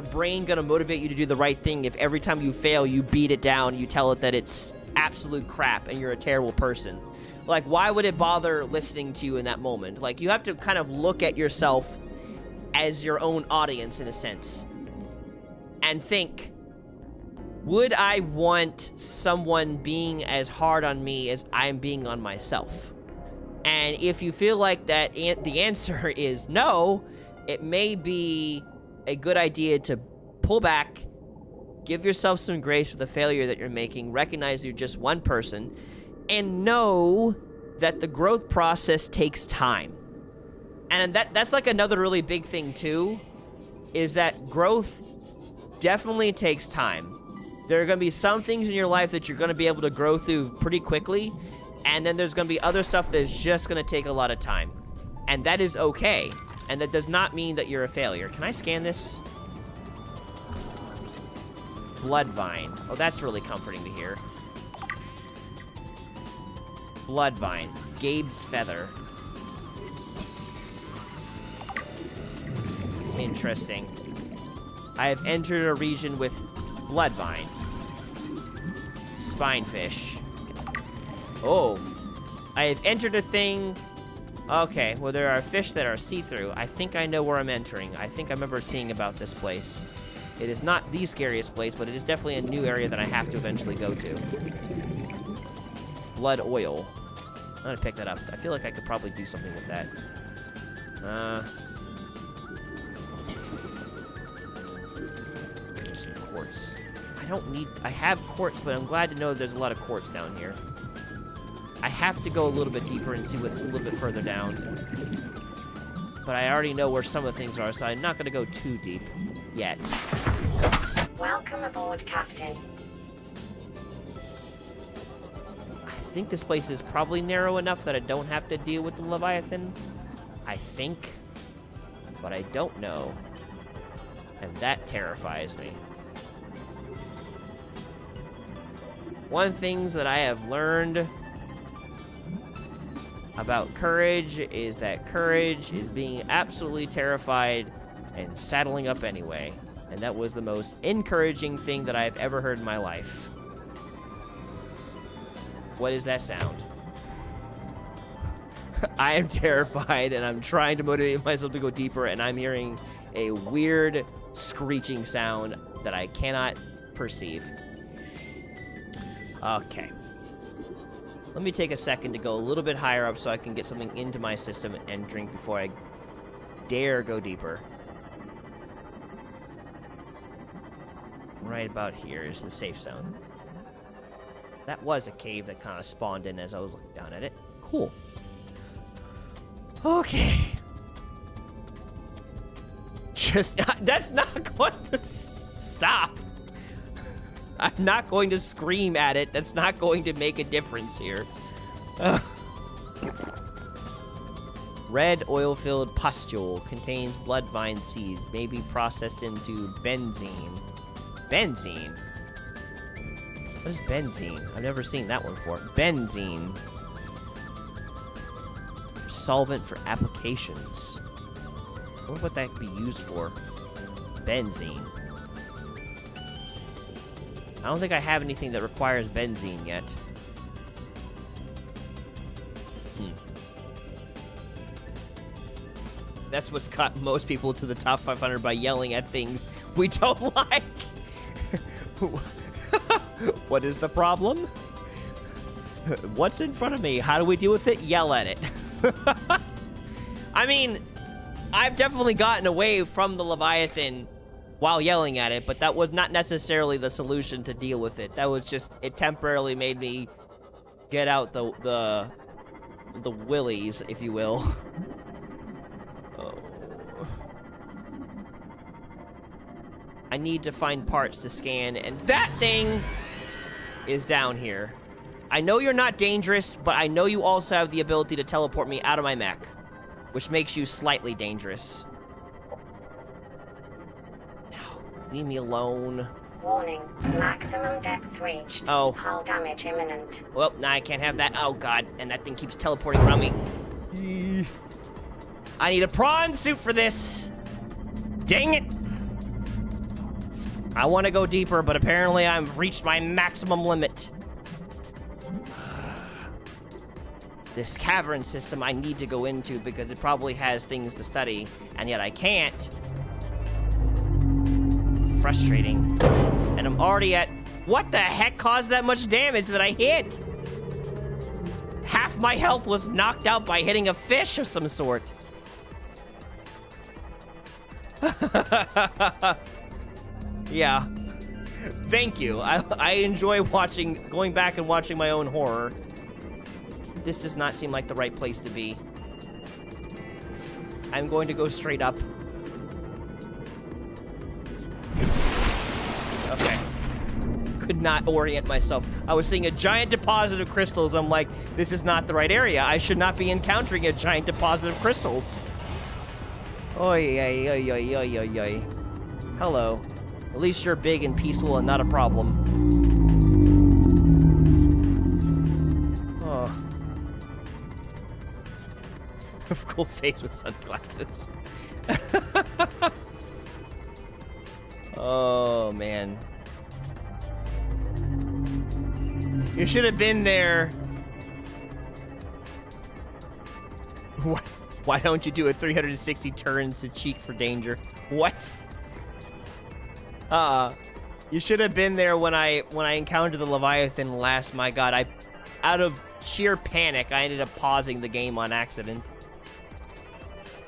brain gonna motivate you to do the right thing if every time you fail, you beat it down, you tell it that it's absolute crap and you're a terrible person? Like, why would it bother listening to you in that moment? Like, you have to kind of look at yourself as your own audience in a sense and think, would I want someone being as hard on me as I'm being on myself? And if you feel like that the answer is no, it may be a good idea to pull back, give yourself some grace for the failure that you're making, recognize you're just one person, and know that the growth process takes time. And that's like another really big thing too, is that growth definitely takes time. There are going to be some things in your life that you're going to be able to grow through pretty quickly, and then there's going to be other stuff that's just going to take a lot of time. And that is okay. And that does not mean that you're a failure. Can I scan this? Bloodvine. Oh, that's really comforting to hear. Bloodvine. Gabe's Feather. Interesting. I have entered a region with Bloodvine. Spinefish. Oh. I have entered a thing... Okay, well, there are fish that are see-through. I think I know where I'm entering. I think I remember seeing about this place. It is not the scariest place, but it is definitely a new area that I have to eventually go to. Blood oil. I'm gonna pick that up. I feel like I could probably do something with that. Some quartz. I have quartz, but I'm glad to know there's a lot of quartz down here. I have to go a little bit deeper and see what's a little bit further down. But I already know where some of the things are, so I'm not going to go too deep yet. Welcome aboard, Captain. I think this place is probably narrow enough that I don't have to deal with the Leviathan. I think. But I don't know. And that terrifies me. One of the things that I have learned about courage is that courage is being absolutely terrified and saddling up anyway. And that was the most encouraging thing that I've ever heard in my life. What is that sound? I am terrified, and I'm trying to motivate myself to go deeper, and I'm hearing a weird screeching sound that I cannot perceive. Okay. Let me take a second to go a little bit higher up so I can get something into my system and drink before I dare go deeper. Right about here is the safe zone. That was a cave that kind of spawned in as I was looking down at it. Cool. Okay. That's not going to stop. I'm not going to scream at it. That's not going to make a difference here. Red oil-filled pustule contains bloodvine seeds, may be processed into benzene. Benzene? What is benzene? I've never seen that one before. Benzene. Solvent for applications. I wonder what that could be used for. Benzene. I don't think I have anything that requires benzene yet. That's what's got most people to the top 500 by yelling at things we don't like. What is the problem? What's in front of me? How do we deal with it? Yell at it. I mean, I've definitely gotten away from the Leviathan while yelling at it, but that was not necessarily the solution to deal with it. That was just, it temporarily made me get out the willies, if you will. Oh. I need to find parts to scan, and that thing is down here. I know you're not dangerous, but I know you also have the ability to teleport me out of my mech, which makes you slightly dangerous. Leave me alone. Warning, maximum depth reached. Oh. Hull damage imminent. Well, now I can't have that. Oh, God. And that thing keeps teleporting around me. I need a prawn suit for this. Dang it. I want to go deeper, but apparently I've reached my maximum limit. This cavern system I need to go into because it probably has things to study, and yet I can't. Frustrating. And I'm already at... What the heck caused that much damage that I hit? Half my health was knocked out by hitting a fish of some sort. Yeah. Thank you. I enjoy going back and watching my own horror. This does not seem like the right place to be. I'm going to go straight up. Okay. Could not orient myself. I was seeing a giant deposit of crystals. I'm like, this is not the right area. I should not be encountering a giant deposit of crystals. Oy, oy, oy, oy, oy, oy, oy. Hello. At least you're big and peaceful and not a problem. Oh. Cool face with sunglasses. Oh, man. You should have been there. Why don't you do a 360 turns to cheek for danger? What? You should have been there when I encountered the Leviathan last. My God, out of sheer panic, I ended up pausing the game on accident.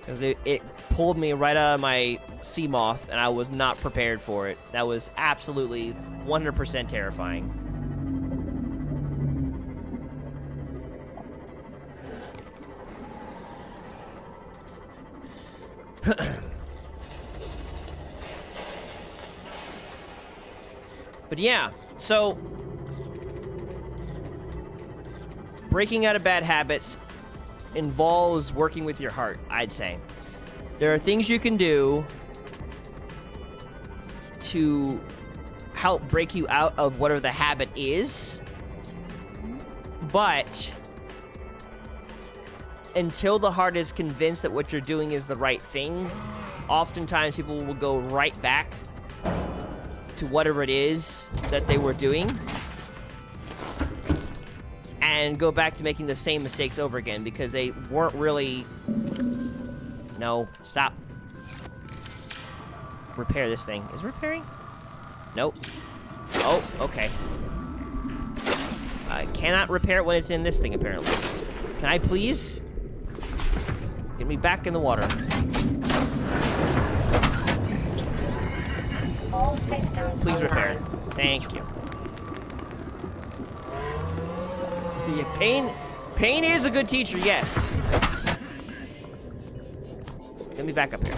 Because it pulled me right out of my sea moth, and I was not prepared for it. That was absolutely 100% terrifying. But yeah, so breaking out of bad habits involves working with your heart, I'd say. There are things you can do to help break you out of whatever the habit is, but until the heart is convinced that what you're doing is the right thing, oftentimes people will go right back to whatever it is that they were doing and go back to making the same mistakes over again because they weren't really... No, stop. Repair this thing. Is it repairing? Nope. Oh, okay. I cannot repair it when it's in this thing, apparently. Can I please? Get me back in the water. All systems Please repair online. it. Thank you. Yeah, pain is a good teacher, yes. Get me back up here.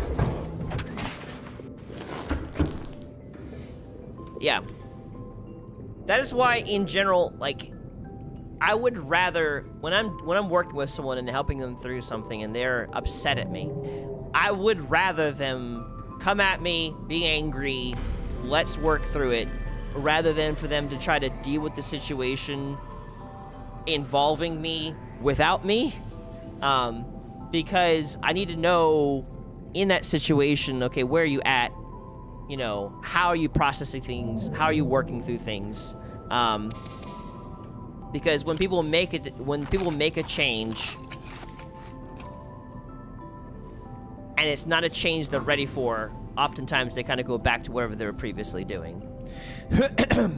Yeah. That is why, in general, like, I would rather, when I'm working with someone and helping them through something and they're upset at me, I would rather them come at me, be angry, let's work through it, rather than for them to try to deal with the situation involving me without me. Because I need to know in that situation, okay, where are you at? You know, how are you processing things? How are you working through things? Because when people make a change and it's not a change they're ready for, oftentimes they kind of go back to whatever they were previously doing. Take care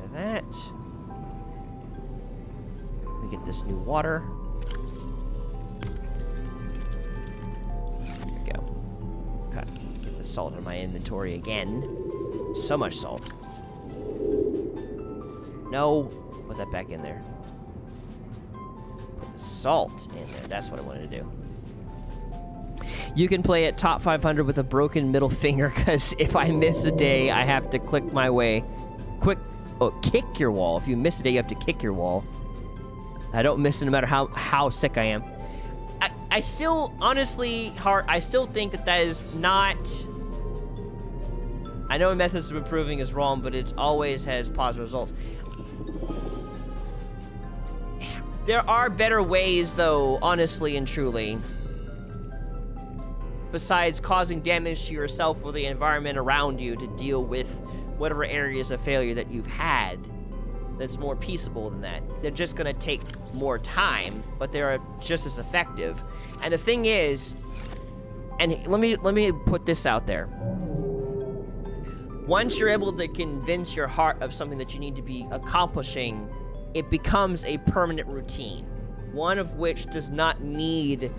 of that. We get this new water. There we go. Okay, get the salt in my inventory again. So much salt. No, put that back in there. Put the salt in there. That's what I wanted to do. You can play at top 500 with a broken middle finger, because if I miss a day, I have to click my way. Kick your wall. If you miss a day, you have to kick your wall. I don't miss it no matter how sick I am. I still, honestly, I still think that is not... I know methods of improving is wrong, but it always has positive results. There are better ways, though, honestly and truly, besides causing damage to yourself or the environment around you, to deal with whatever areas of failure that you've had that's more peaceable than that. They're just going to take more time, but they're just as effective. And the thing is, and let me put this out there. Once you're able to convince your heart of something that you need to be accomplishing, it becomes a permanent routine, one of which does not need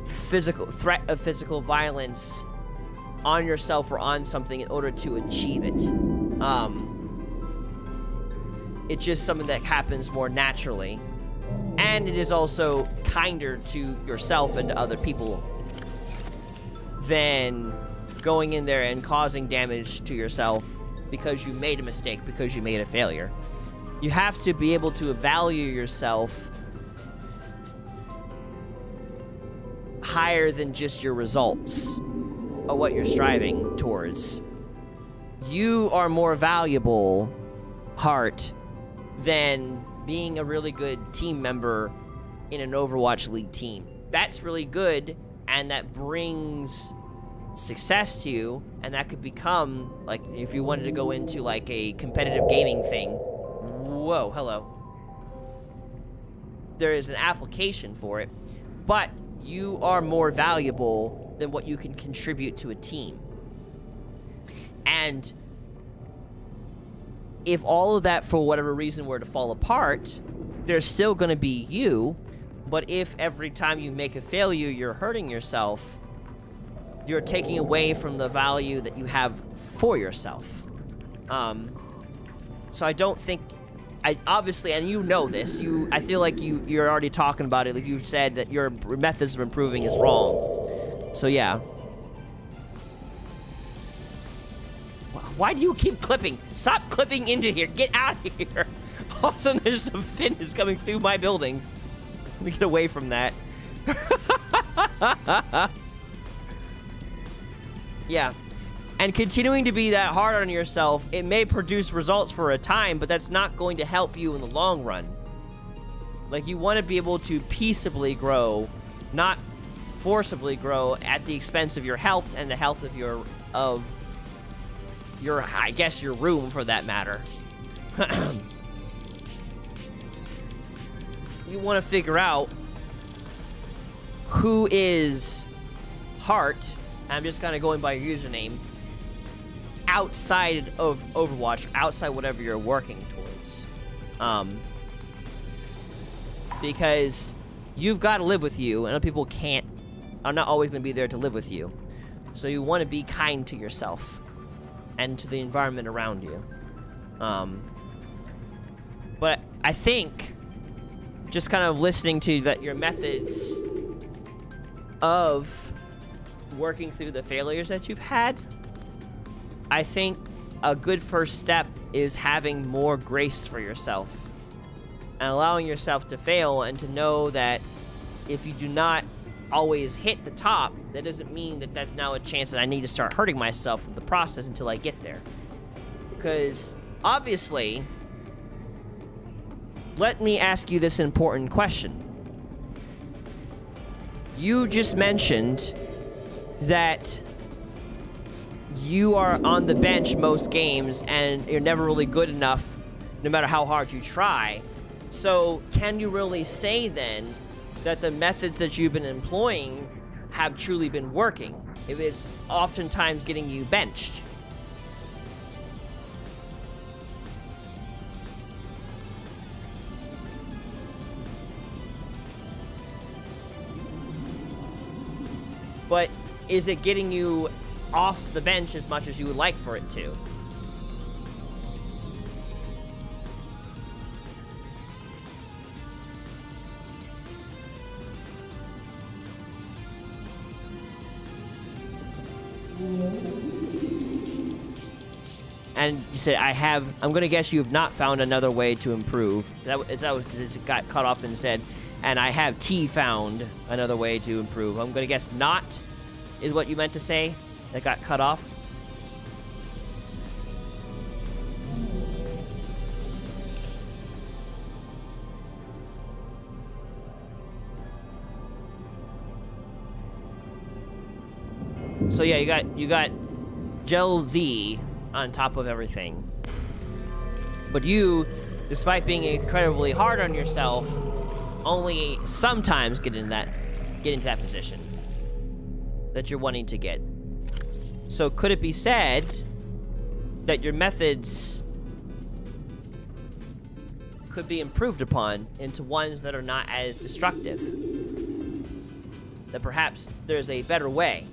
threat of physical violence on yourself or on something in order to achieve it. It's just something that happens more naturally, and it is also kinder to yourself and to other people than going in there and causing damage to yourself because you made a mistake, because you made a failure. You have to be able to value yourself higher than just your results or what you're striving towards. You are more valuable, heart, than being a really good team member in an Overwatch League team. That's really good, and that brings success to you, and that could become, like, if you wanted to go into, like, a competitive gaming thing. Whoa, hello. There is an application for it, but you are more valuable than what you can contribute to a team. And if all of that, for whatever reason, were to fall apart, there's still going to be you, but if every time you make a failure, you're hurting yourself, you're taking away from the value that you have for yourself. So I don't think... obviously, and you know this, I feel like you're already talking about it, like you said that your methods of improving is wrong. So yeah. Why do you keep clipping? Stop clipping into here. Get out of here. All of a sudden, there's some fins coming through my building. Let me get away from that. Yeah. And continuing to be that hard on yourself, it may produce results for a time, but that's not going to help you in the long run. Like, you want to be able to peaceably grow, not forcibly grow at the expense of your health and the health of your, I guess, your room, for that matter. You want to figure out who is Heart. I'm just kind of going by your username. Outside of Overwatch, outside whatever you're working towards. Because you've got to live with you, and other people are not always going to be there to live with you. So you want to be kind to yourself and to the environment around you. But I think just kind of listening to your methods of working through the failures that you've had, I think a good first step is having more grace for yourself and allowing yourself to fail, and to know that if you do not always hit the top, that doesn't mean that that's now a chance that I need to start hurting myself in the process until I get there. Because obviously, let me ask you this important question. You just mentioned that you are on the bench most games and you're never really good enough, no matter how hard you try, So, can you really say then that the methods that you've been employing have truly been working, if it's oftentimes getting you benched? But is it getting you off the bench as much as you would like for it to? And you said, I'm going to guess you have not found another way to improve. Because it got cut off and said, and I have found another way to improve. I'm going to guess not is what you meant to say. That got cut off. So yeah, you got Gel Z on top of everything. But you, despite being incredibly hard on yourself, only sometimes get into that position that you're wanting to get. So could it be said that your methods could be improved upon into ones that are not as destructive? That perhaps there's a better way?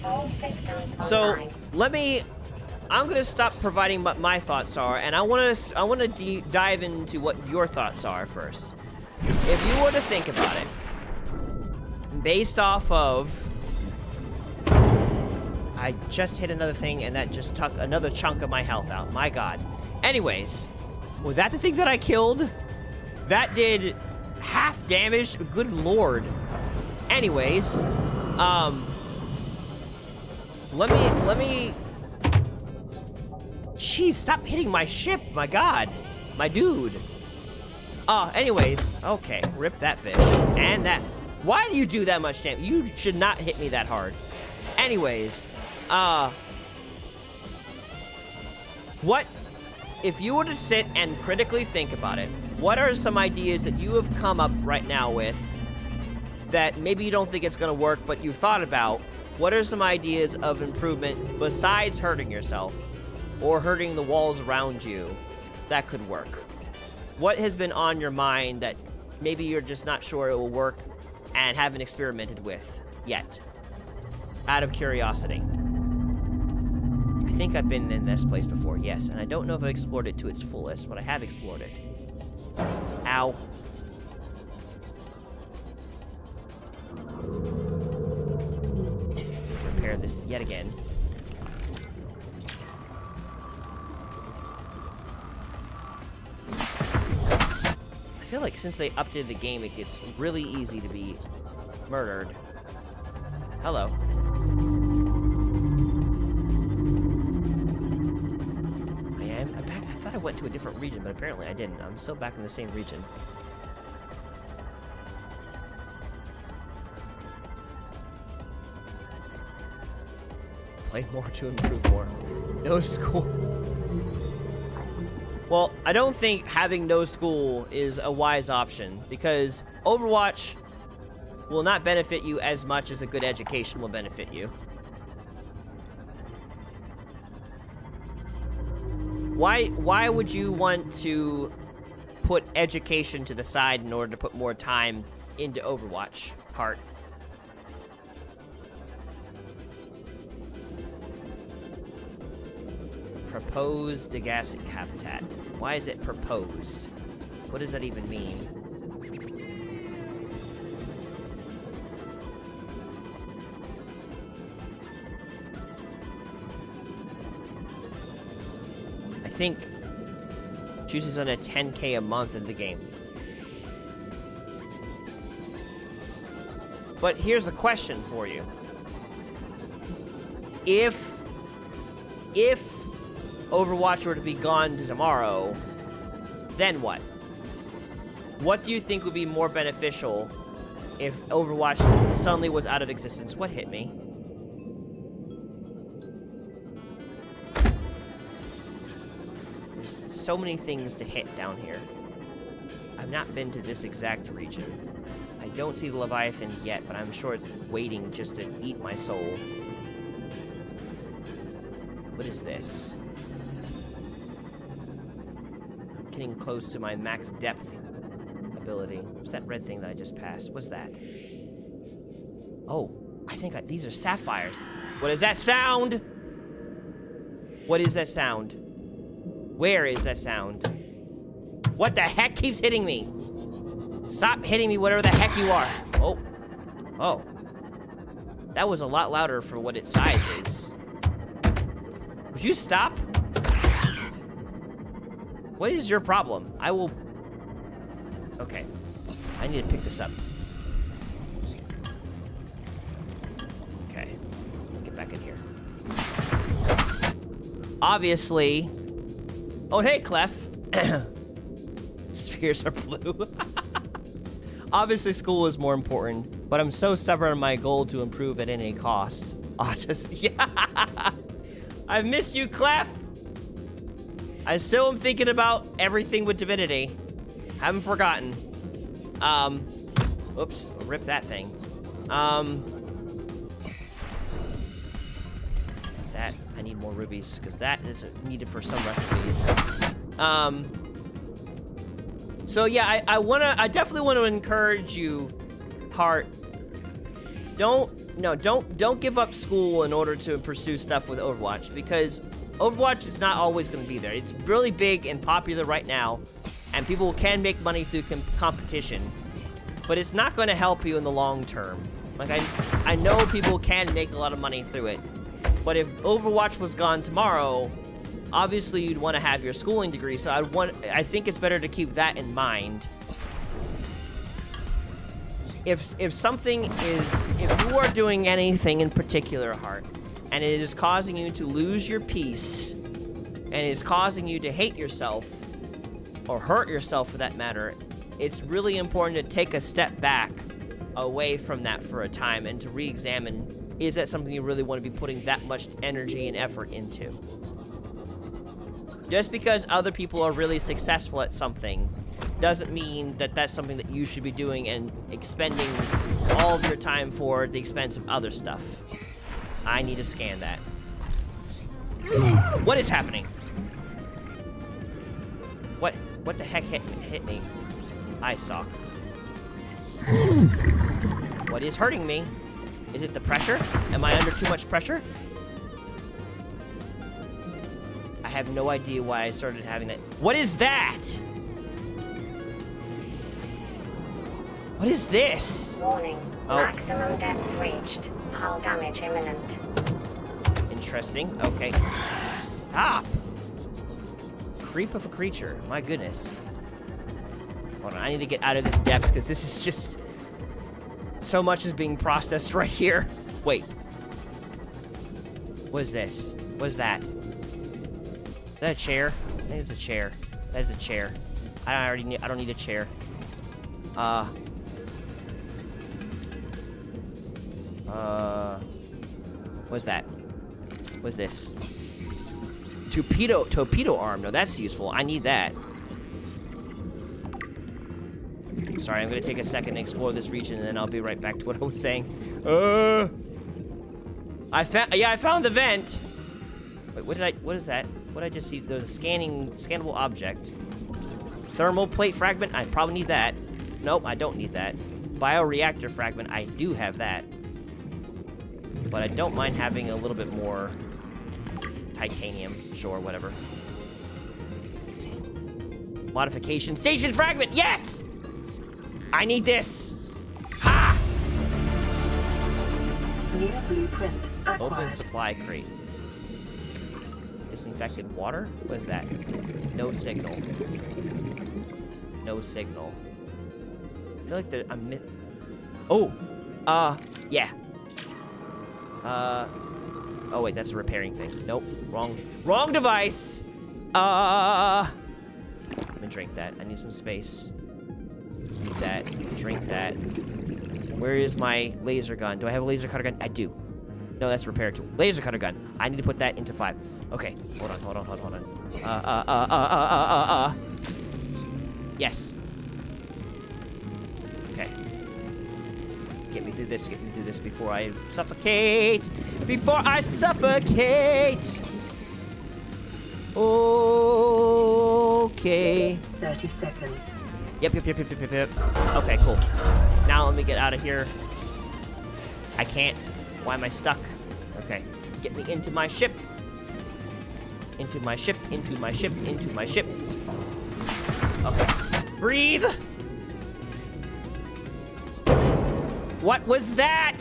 All systems So online. I'm gonna stop providing what my thoughts are, and I want to dive into what your thoughts are first. If you were to think about it, based off of, I just hit another thing, and that just took another chunk of my health out. My God. Anyways, was that the thing that I killed? That did half damage. Good Lord. Anyways, let me. Jeez, stop hitting my ship, my God. My dude. Anyways, okay, rip that fish. And that. Why do you do that much damage? You should not hit me that hard. Anyways, what, if you were to sit and critically think about it, what are some ideas that you have come up right now with that maybe you don't think it's going to work, but you've thought about? What are some ideas of improvement besides hurting yourself or hurting the walls around you that could work? What has been on your mind that maybe you're just not sure it will work and haven't experimented with yet? Out of curiosity. I think I've been in this place before, yes, and I don't know if I've explored it to its fullest, but I have explored it. Ow. Repair this yet again. I feel like since they updated the game, it gets really easy to be murdered. Hello. I'm back. I thought I went to a different region, but apparently I didn't. I'm still back in the same region. Play more to improve more. No school. Well, I don't think having no school is a wise option, because Overwatch will not benefit you as much as a good education will benefit you. Why would you want to put education to the side in order to put more time into Overwatch, Heart? Proposed Degassi habitat. Why is it proposed? What does that even mean? I think chooses on a 10K a month in the game. But here's the question for you. If Overwatch were to be gone tomorrow, then what? What do you think would be more beneficial if Overwatch suddenly was out of existence. What hit me? There's so many things to hit down here. I've not been to this exact region. I don't see the Leviathan yet, but I'm sure it's waiting just to eat my soul. What is this? I'm getting close to my max depth ability. What's that red thing that I just passed? What's that? Oh, I think these are sapphires. What is that sound? What is that sound? Where is that sound? What the heck keeps hitting me? Stop hitting me, whatever the heck you are. Oh. Oh. That was a lot louder for what its size is. Would you stop? What is your problem? I will... Okay. I need to pick this up. Okay. Get back in here. Obviously... Oh, hey, Clef. Spheres are blue. Obviously, school is more important, but I'm so stubborn on my goal to improve at any cost. Yeah. I've missed you, Clef. I still am thinking about everything with Divinity. Haven't forgotten. Oops, rip that thing. That, I need more rubies, because that is needed for some recipes. So yeah, I definitely want to encourage you, Heart. Don't give up school in order to pursue stuff with Overwatch, because Overwatch is not always going to be there. It's really big and popular right now, and people can make money through competition, but it's not going to help you in the long term. Like, I know people can make a lot of money through it, but if Overwatch was gone tomorrow, obviously you'd want to have your schooling degree, so I think it's better to keep that in mind. If you are doing anything in particular, Heart, and it is causing you to lose your peace, and it is causing you to hate yourself, or hurt yourself for that matter, it's really important to take a step back away from that for a time and to re-examine, is that something you really want to be putting that much energy and effort into? Just because other people are really successful at something doesn't mean that that's something that you should be doing and expending all of your time for at the expense of other stuff. I need to scan that. What is happening? What the heck hit me? Eye stalk. What is hurting me? Is it the pressure? Am I under too much pressure? I have no idea why I started having that. What is that? What is this? Warning. Maximum depth reached. Hull damage imminent. Interesting. Okay. Stop. Creep of a creature. My goodness. Hold on. I need to get out of this depth because this is just... So much is being processed right here. Wait. What is this? What is that? Is that a chair? I think it's a chair. That is a chair. I don't need a chair. What's that? What's this? Torpedo arm. No, that's useful. I need that. Sorry, I'm gonna take a second to explore this region, and then I'll be right back to what I was saying. I found the vent. Wait, what is that? What did I just see? There's a scannable object. Thermal plate fragment. I probably need that. Nope, I don't need that. Bioreactor fragment. I do have that. But I don't mind having a little bit more titanium. Sure, whatever. Modification station fragment. Yes! I need this. Ha! New blueprint acquired. Open supply crate. Disinfected water? What is that? No signal. No signal. I feel like I'm yeah. Oh wait, that's a repairing thing. Nope, wrong device. Let me drink that. I need some space. Need that. Drink that. Where is my laser gun? Do I have a laser cutter gun? I do. No, that's a repair tool. Laser cutter gun. I need to put that into 5. Okay, hold on. Yes. Okay. Get me through this before I suffocate. Before I suffocate. Okay. 30 seconds. Yep. Okay, cool. Now let me get out of here. I can't. Why am I stuck? Okay. Get me into my ship. Into my ship. Okay. Breathe! What was that?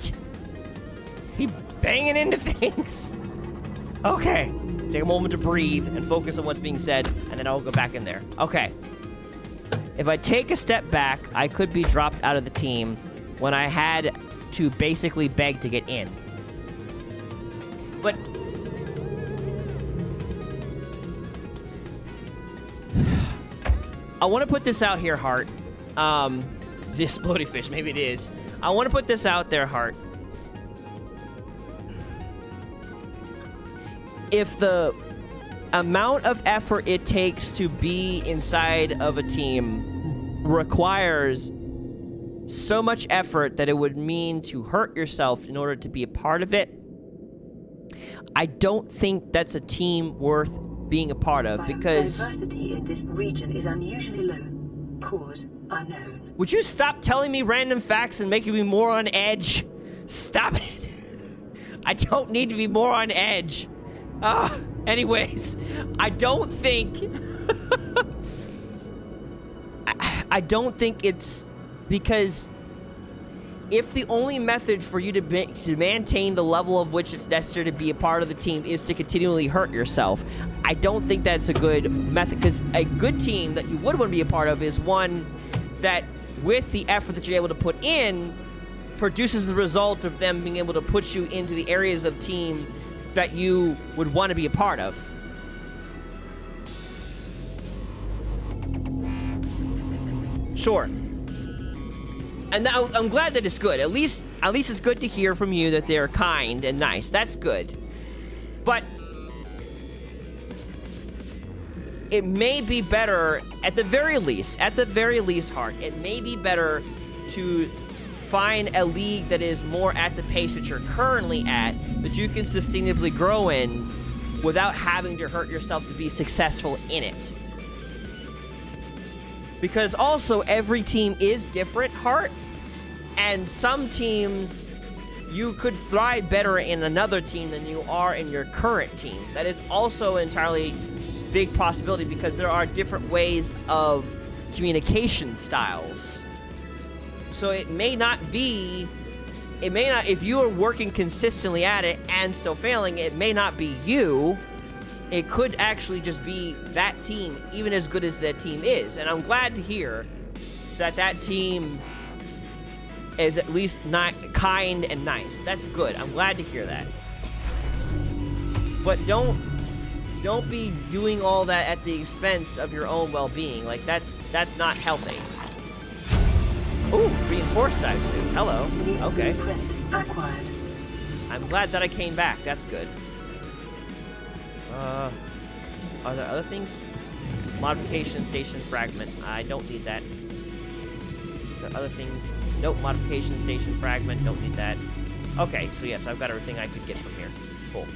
He banging into things. Okay. Take a moment to breathe and focus on what's being said, and then I'll go back in there. Okay. If I take a step back, I could be dropped out of the team when I had to basically beg to get in. But I want to put this out here, Heart. The exploding fish, maybe it is. I want to put this out there, Heart. If the amount of effort it takes to be inside of a team requires so much effort that it would mean to hurt yourself in order to be a part of it, I don't think that's a team worth being a part of, because diversity in this region is unusually low. Cause unknown. Would you stop telling me random facts and making me more on edge? Stop it. I don't need to be more on edge. Anyways, I don't think I don't think it's because if the only method for you to maintain the level of which it's necessary to be a part of the team is to continually hurt yourself, I don't think that's a good method, because a good team that you would want to be a part of is one that, with the effort that you're able to put in, produces the result of them being able to put you into the areas of team that you would want to be a part of. Sure. And I'm glad that it's good. At least it's good to hear from you that they're kind and nice. That's good. But it may be better, at the very least, Heart, it may be better to find a league that is more at the pace that you're currently at, that you can sustainably grow in without having to hurt yourself to be successful in it. Because also, every team is different, Heart, and some teams you could thrive better in another team than you are in your current team. That is also an entirely big possibility, because there are different ways of communication styles. So it may not, if you are working consistently at it and still failing, it may not be you. It could actually just be that team, even as good as that team is. And I'm glad to hear that that team is at least not kind and nice. That's good. I'm glad to hear that. But don't be doing all that at the expense of your own well-being. Like, that's not healthy. Ooh, reinforced dive suit. Hello. Okay. Acquired. I'm glad that I came back. That's good. Are there other things? Modification station fragment. I don't need that. Are there other things? Nope. Modification station fragment. Don't need that. Okay, so yes, I've got everything I could get from here. Cool.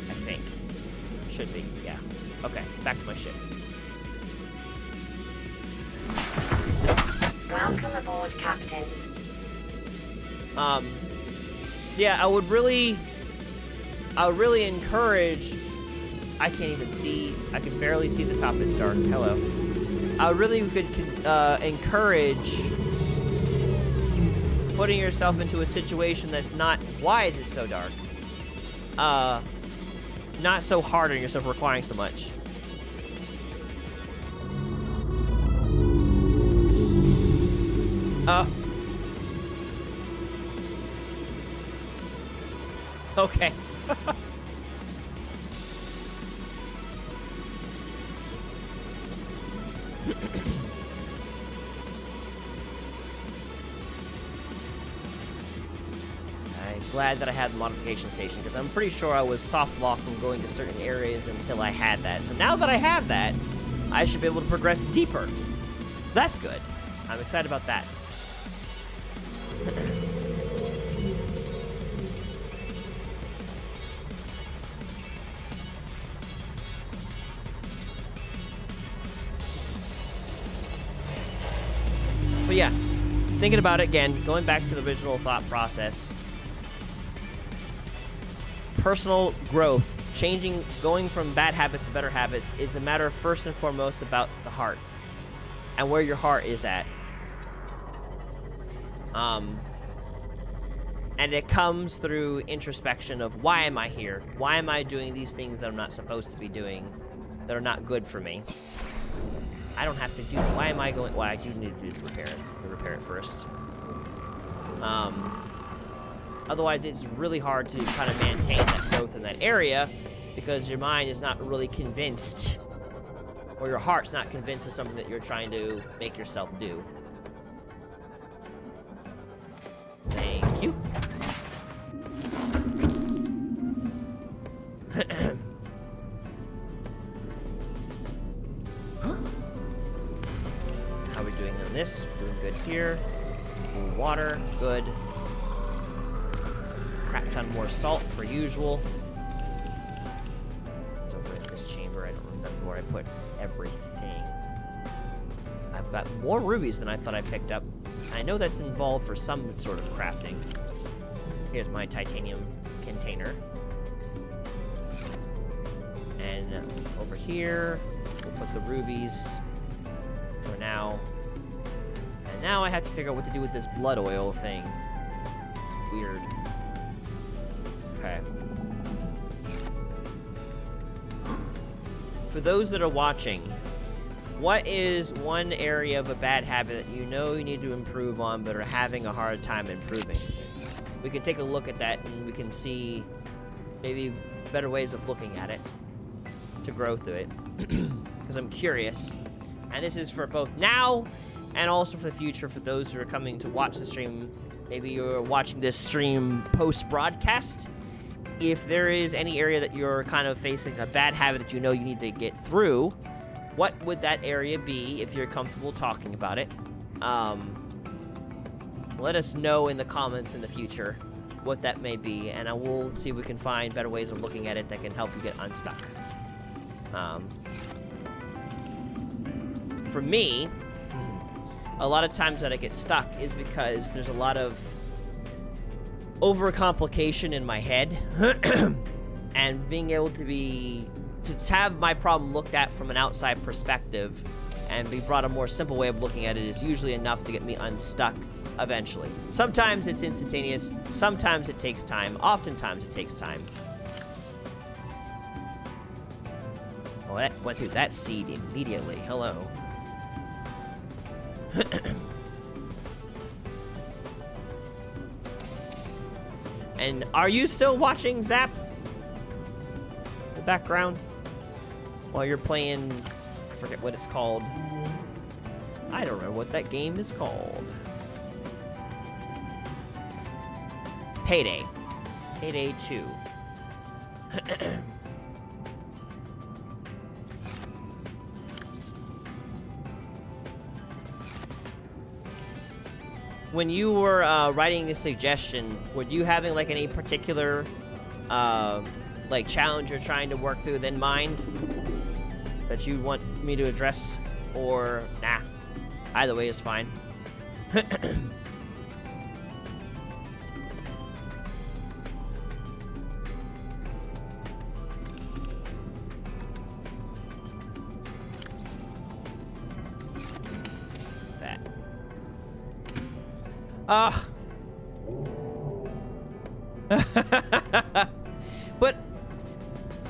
I think. Should be, yeah. Okay, back to my ship. Welcome aboard, Captain. So yeah, I would really encourage. I can't even see. I can barely see the top. It's dark. Hello. I really could encourage putting yourself into a situation that's not. Why is it so dark? Not so hard on yourself, requiring so much. Okay. glad that I had the modification station, because I'm pretty sure I was soft locked from going to certain areas until I had that. So now that I have that, I should be able to progress deeper. So that's good. I'm excited about that. But yeah, thinking about it again, going back to the original thought process, personal growth, changing, going from bad habits to better habits is a matter first and foremost about the heart and where your heart is at. And it comes through introspection of, why am I here? Why am I doing these things that I'm not supposed to be doing, that are not good for me? I don't have to do it. Why am I going? Well, I do need to repair it first. Otherwise, it's really hard to kind of maintain that growth in that area, because your mind is not really convinced, or your heart's not convinced of something that you're trying to make yourself do. Thank you. How are we doing on this? Doing good here. More water, good. Crap ton more salt, per usual. It's over in this chamber. I don't remember where I put everything. I've got more rubies than I thought I picked up. I know that's involved for some sort of crafting. Here's my titanium container. And over here, we'll put the rubies for now. And now I have to figure out what to do with this blood oil thing. It's weird. Okay. For those that are watching, what is one area of a bad habit that you know you need to improve on but are having a hard time improving? We can take a look at that and we can see maybe better ways of looking at it to grow through it. Because I'm curious. And this is for both now and also for the future, for those who are coming to watch the stream. Maybe you're watching this stream post-broadcast. If there is any area that you're kind of facing a bad habit that you know you need to get through, what would that area be if you're comfortable talking about it? Let us know in the comments in the future what that may be, and I will see if we can find better ways of looking at it that can help you get unstuck. For me, a lot of times that I get stuck is because there's a lot of overcomplication in my head, and being able to have my problem looked at from an outside perspective and be brought a more simple way of looking at it is usually enough to get me unstuck eventually. Sometimes it's instantaneous, sometimes it takes time, oftentimes it takes time. Oh, that went through that seed immediately. Hello. And are you still watching Zapp? The background? While you're playing, I forget what it's called. I don't know what that game is called. Payday. Payday 2. When you were writing a suggestion, were you having like any particular like challenge you're trying to work through in mind that you want me to address, or nah? Either way is fine.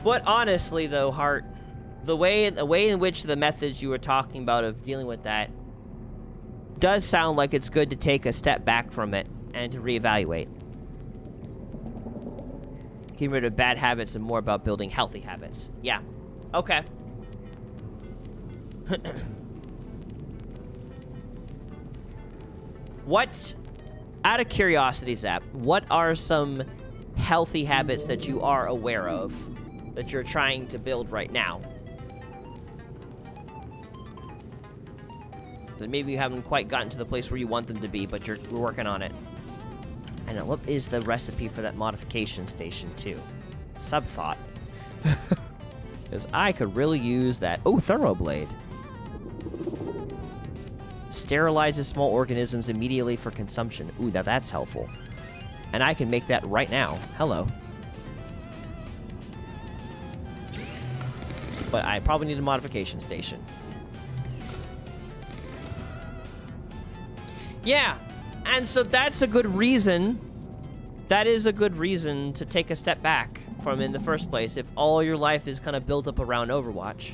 But honestly though, Heart, the way in which the methods you were talking about of dealing with that does sound like it's good to take a step back from it and to reevaluate. Getting rid of bad habits and more about building healthy habits. Yeah. Okay. What out of curiosity, Zapp, what are some healthy habits that you are aware of that you're trying to build right now? That maybe you haven't quite gotten to the place where you want them to be, but we're working on it. I know, what is the recipe for that modification station, too? Subthought. Because I could really use that. Oh, Thoroughblade. Sterilizes small organisms immediately for consumption. Ooh, now that's helpful. And I can make that right now. Hello. But I probably need a modification station. Yeah, and so that's a good reason. That is a good reason to take a step back from in the first place if all your life is kind of built up around Overwatch.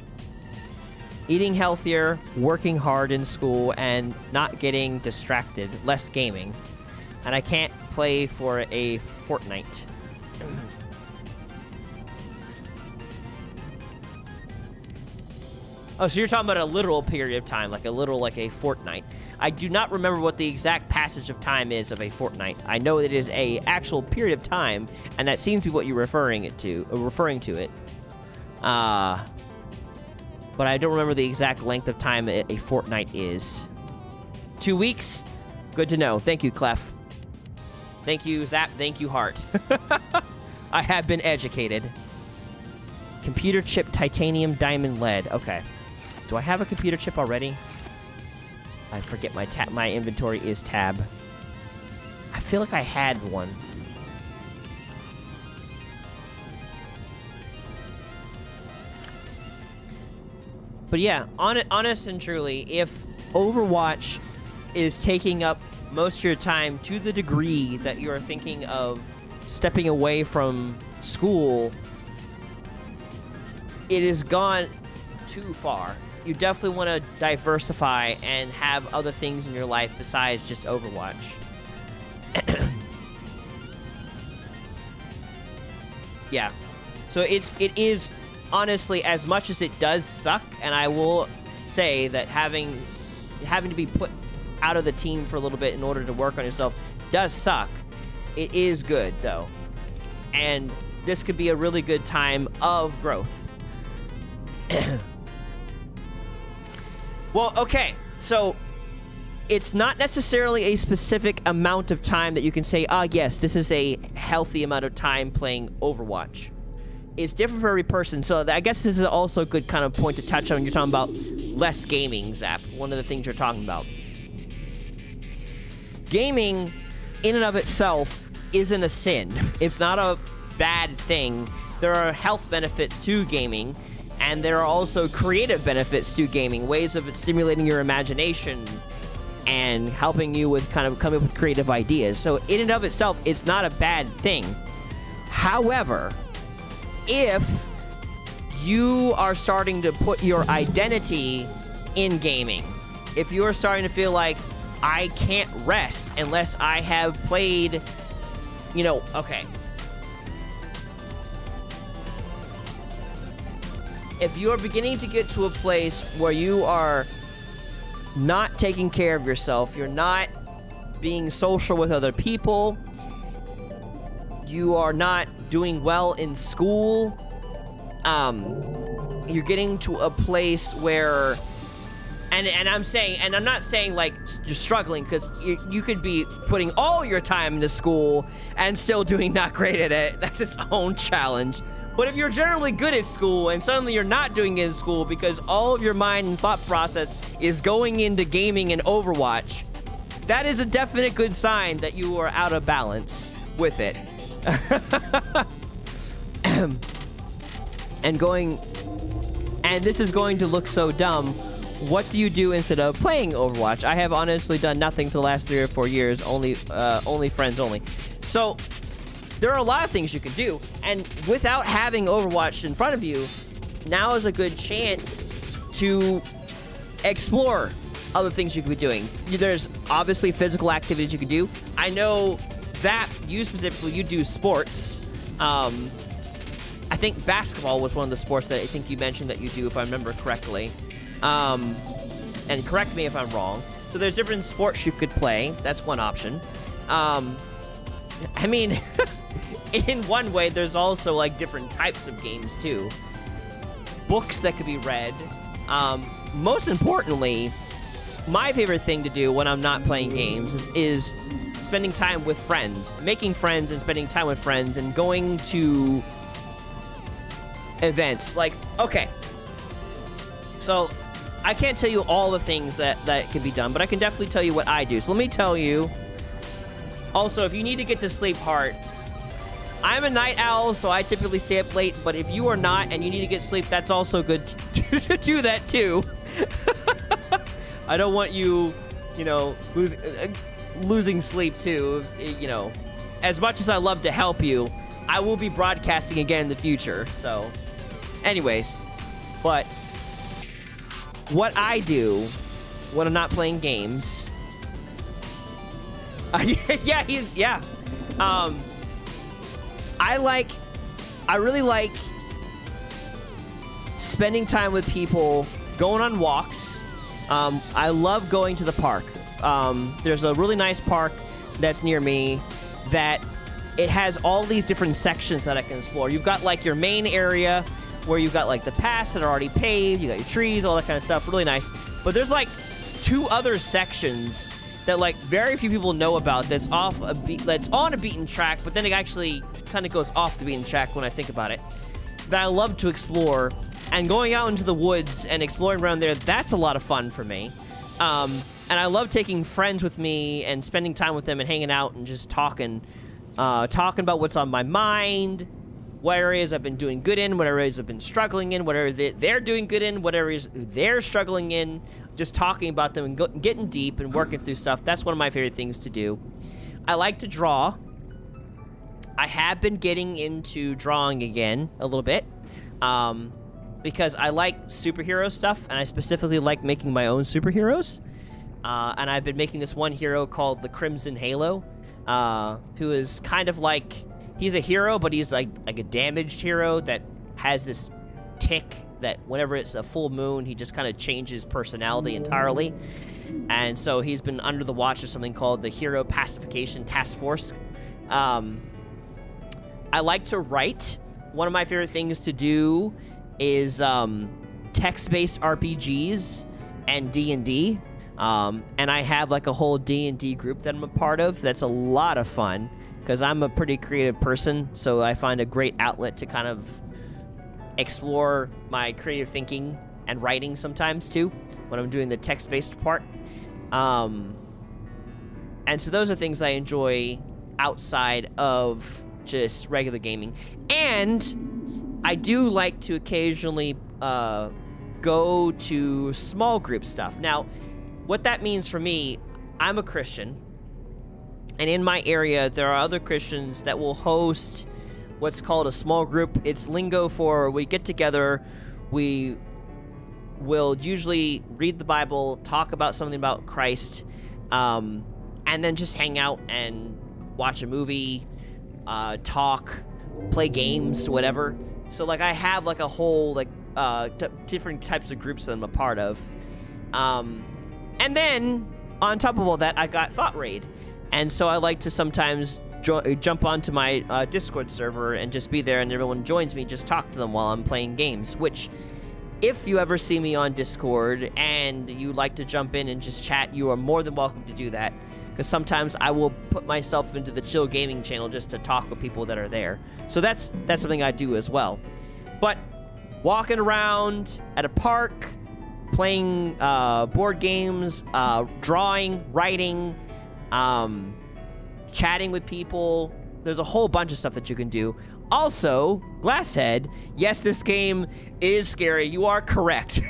Eating healthier, working hard in school, and not getting distracted, less gaming. And I can't play for a fortnight. Oh, so you're talking about a literal period of time, like a fortnight. I do not remember what the exact passage of time is of a fortnight. I know it is a actual period of time, and that seems to be what you're referring to it. But I don't remember the exact length of time a fortnight is. 2 weeks? Good to know. Thank you, Clef. Thank you, Zapp. Thank you, Heart. I have been educated. Computer chip, titanium, diamond, lead. Okay. Do I have a computer chip already? I forget my inventory is tab. I feel like I had one. But yeah, honest and truly, if Overwatch is taking up most of your time to the degree that you are thinking of stepping away from school, it has gone too far. You definitely want to diversify and have other things in your life besides just Overwatch. Yeah. So it is honestly, as much as it does suck, and I will say that having to be put out of the team for a little bit in order to work on yourself does suck. It is good though. And this could be a really good time of growth. Well, okay, so it's not necessarily a specific amount of time that you can say, yes, this is a healthy amount of time playing Overwatch. It's different for every person, so I guess this is also a good kind of point to touch on when you're talking about less gaming, Zapp, one of the things you're talking about. Gaming, in and of itself, isn't a sin. It's not a bad thing. There are health benefits to gaming, and there are also creative benefits to gaming, ways of stimulating your imagination and helping you with kind of coming up with creative ideas. So in and of itself, it's not a bad thing. However, if you are starting to put your identity in gaming, if you are starting to feel like, I can't rest unless I have played, okay. If you are beginning to get to a place where you are not taking care of yourself, you're not being social with other people, you are not doing well in school, you're getting to a place where, and I'm not saying like you're struggling, because you could be putting all your time into school and still doing not great at it. That's its own challenge. But if you're generally good at school and suddenly you're not doing it in school because all of your mind and thought process is going into gaming and Overwatch, that is a definite good sign that you are out of balance with it. And this is going to look so dumb. What do you do instead of playing Overwatch? I have honestly done nothing for the last 3 or 4 years, only friends only. So there are a lot of things you can do, and without having Overwatch in front of you, now is a good chance to explore other things you could be doing. There's obviously physical activities you can do. I know, Zapp, you specifically, you do sports. I think basketball was one of the sports that I think you mentioned that you do, if I remember correctly. And correct me if I'm wrong. So there's different sports you could play. That's one option. I mean, in one way, there's also, like, different types of games, too. Books that could be read. Most importantly, my favorite thing to do when I'm not playing games is spending time with friends. Making friends and spending time with friends and going to events. Like, okay. So, I can't tell you all the things that can be done, but I can definitely tell you what I do. So let me tell you. Also, if you need to get to sleep, Heart, I'm a night owl, so I typically stay up late, but if you are not and you need to get sleep, that's also good to do that, too. I don't want you, you know, losing sleep, too. You know, as much as I love to help you, I will be broadcasting again in the future, so. Anyways, but what I do when I'm not playing games... yeah. I really like spending time with people, going on walks. I love going to the park. There's a really nice park that's near me that it has all these different sections that I can explore. You've got, like, your main area where you've got, like, the paths that are already paved, you got your trees, all that kind of stuff, really nice. But there's, like, 2 other sections that, like, very few people know about that's on a beaten track, but then it actually kind of goes off the beaten track when I think about it, that I love to explore. And going out into the woods and exploring around there, that's a lot of fun for me. And I love taking friends with me and spending time with them and hanging out and just talking about what's on my mind, what areas I've been doing good in, what areas I've been struggling in, what areas they're doing good in, what areas they're struggling in, just talking about them and getting deep and working through stuff. That's one of my favorite things to do. I like to draw. I have been getting into drawing again a little bit because I like superhero stuff, and I specifically like making my own superheroes. And I've been making this one hero called the Crimson Halo, who is kind of like... He's a hero, but he's like a damaged hero that has this tick that whenever it's a full moon, he just kind of changes personality entirely. And so he's been under the watch of something called the Hero Pacification Task Force. I like to write. One of my favorite things to do is text-based RPGs and D&D. And I have like a whole D&D group that I'm a part of. That's a lot of fun. Because I'm a pretty creative person, so I find a great outlet to kind of explore my creative thinking and writing sometimes, too, when I'm doing the text-based part. And so those are things I enjoy outside of just regular gaming. And I do like to occasionally go to small group stuff. Now, what that means for me, I'm a Christian. And in my area, there are other Christians that will host what's called a small group. It's lingo for we get together, we will usually read the Bible, talk about something about Christ, and then just hang out and watch a movie, talk, play games, whatever. So, like, I have, like, a whole, like, different types of groups that I'm a part of. And then, on top of all that, I got thoughtraid. And so I like to sometimes jump onto my Discord server and just be there, and everyone joins me, just talk to them while I'm playing games, which, if you ever see me on Discord and you like to jump in and just chat, you are more than welcome to do that, because sometimes I will put myself into the chill gaming channel just to talk with people that are there. So that's something I do as well. But walking around at a park, playing board games, drawing, writing, chatting with people. There's a whole bunch of stuff that you can do. Also, Glasshead, yes, this game is scary. You are correct.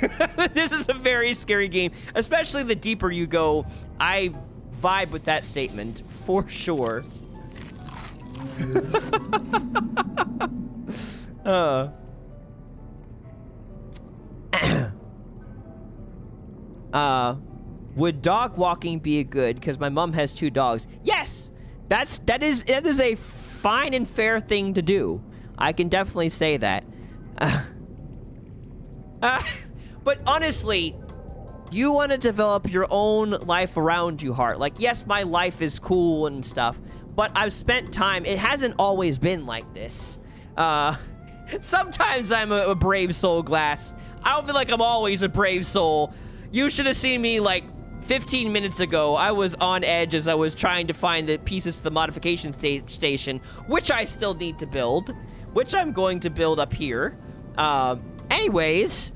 This is a very scary game, especially the deeper you go. I vibe with that statement, for sure. Would dog walking be good? Because my mom has 2 dogs. Yes, that is a fine and fair thing to do. I can definitely say that. But honestly, You want to develop your own life around you, Heart. Like, yes, my life is cool and stuff, but I've spent time. It hasn't always been like this. Sometimes I'm a brave soul, Glass. I don't feel like I'm always a brave soul. You should have seen me, like, 15 minutes ago. I was on edge as I was trying to find the pieces to the modification station, which I still need to build, which I'm going to build up here. Anyways,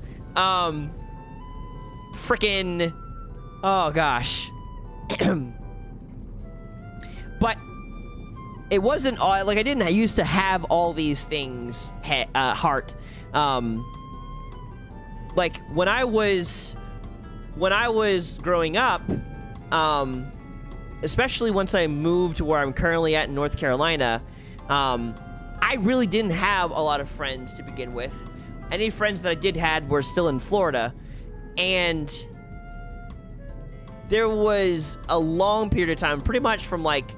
frickin', oh gosh. But it wasn't all, like, I didn't used to have all these things, Heart. Like, when I was growing up, especially once I moved to where I'm currently at in North Carolina, I really didn't have a lot of friends to begin with. Any friends that I did had were still in Florida, and there was a long period of time, pretty much from like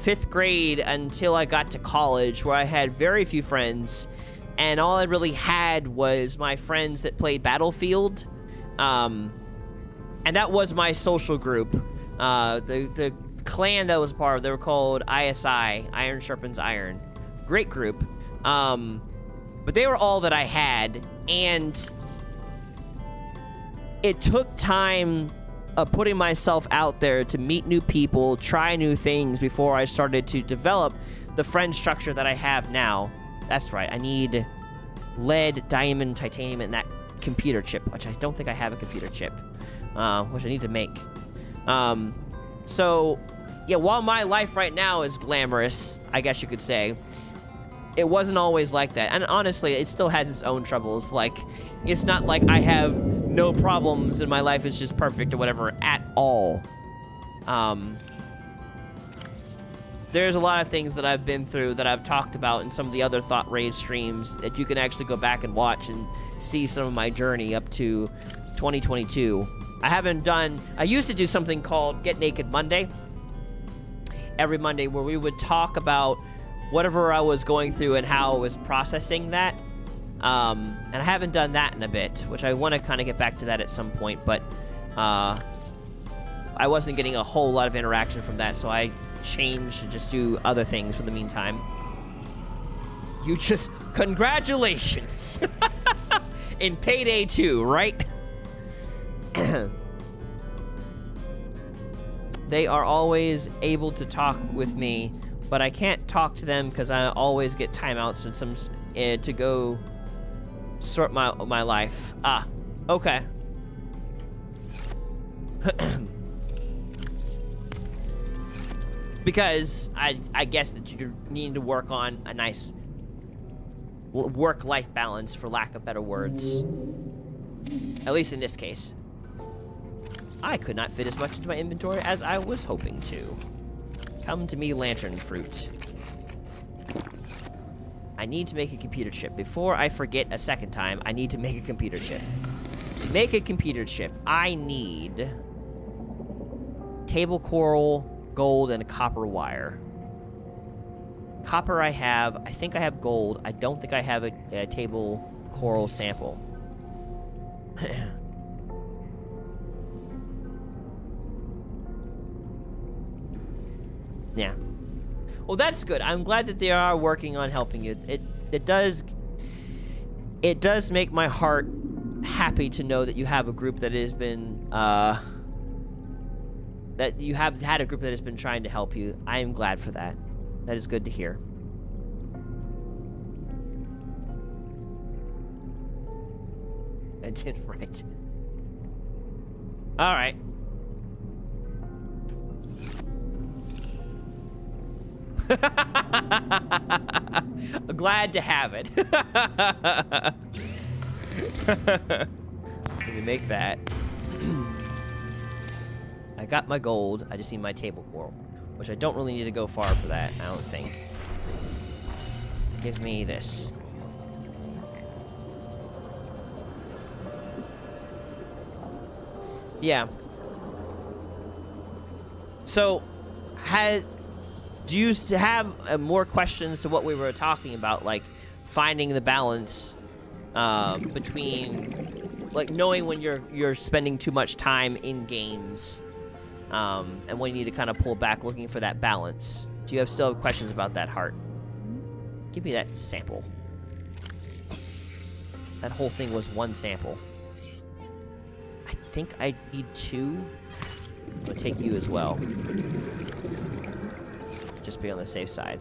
5th grade until I got to college, where I had very few friends, and all I really had was my friends that played Battlefield, and that was my social group. The clan that I was a part of, they were called ISI, Iron Sharpens Iron. Great group. But they were all that I had, and it took time of putting myself out there to meet new people, try new things before I started to develop the friend structure that I have now. That's right, I need lead, diamond, titanium, and that computer chip, which I don't think I have a computer chip, which I need to make. So, yeah, while my life right now is glamorous, I guess you could say, it wasn't always like that. And honestly, it still has its own troubles. Like, it's not like I have no problems and my life is just perfect or whatever at all. There's a lot of things that I've been through that I've talked about in some of the other Thought Raid streams that you can actually go back and watch and see some of my journey up to 2022. I used to do something called Get Naked Monday. Every Monday, where we would talk about whatever I was going through and how I was processing that. And I haven't done that in a bit, which I want to kind of get back to that at some point, but I wasn't getting a whole lot of interaction from that, so I changed to just do other things for the meantime. Congratulations! In Payday 2, right? They are always able to talk with me, but I can't talk to them because I always get timeouts and some to go sort my life. Ah, okay. Because I guess that you need to work on a nice work-life balance, for lack of better words. At least in this case. I could not fit as much into my inventory as I was hoping to. Come to me, lantern fruit. I need to make a computer chip. Before I forget a second time, I need to make a computer chip. To make a computer chip, I need table coral, gold, and a copper wire. Copper I have. I think I have gold. I don't think I have a table coral sample. Yeah. Well, that's good. I'm glad that they are working on helping you. It does make my heart happy to know that you have a group that has been that you have had a group that has been trying to help you. I am glad for that. That is good to hear. I did right. All right. Glad to have it. Let me make that. I got my gold. I just need my table coral, which I don't really need to go far for that, I don't think. Give me this. Yeah. So, do you have more questions to what we were talking about, like finding the balance between like knowing when you're spending too much time in games, and when you need to kind of pull back, looking for that balance. Do you still have questions about that, Heart? Give me that sample. That whole thing was one sample. I think I need 2. I'm gonna take you as well. Just be on the safe side.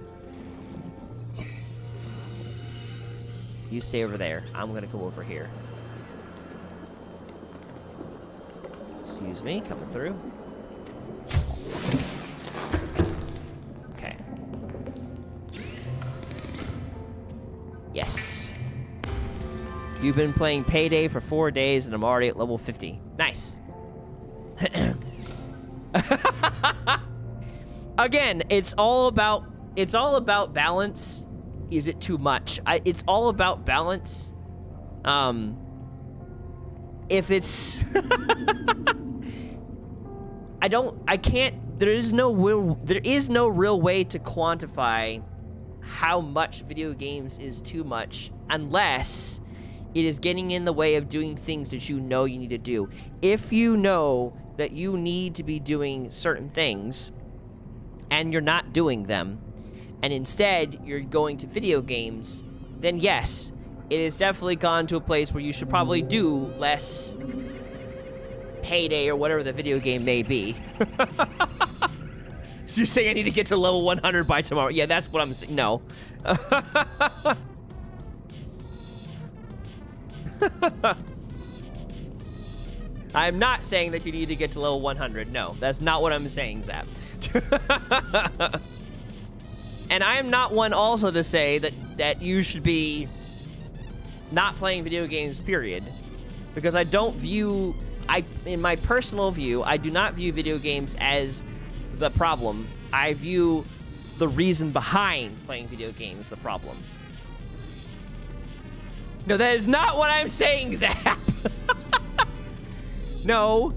You stay over there. I'm gonna go over here. Excuse me, coming through. Okay. Yes. You've been playing Payday for 4 days, and I'm already at level 50. Nice. Again, it's all about balance. Is it too much? It's all about balance. If it's there is no real way to quantify how much video games is too much unless it is getting in the way of doing things that you know you need to do. If you know that you need to be doing certain things and you're not doing them, and instead you're going to video games, then yes, it has definitely gone to a place where you should probably do less Payday or whatever the video game may be. So you're saying I need to get to level 100 by tomorrow? Yeah, that's what I'm saying. No. I'm not saying that you need to get to level 100. No, that's not what I'm saying, Zapp. And I am not one also to say that you should be not playing video games, period. Because I don't view... in my personal view, I do not view video games as the problem. I view the reason behind playing video games the problem. No, that is not what I'm saying, Zapp. No,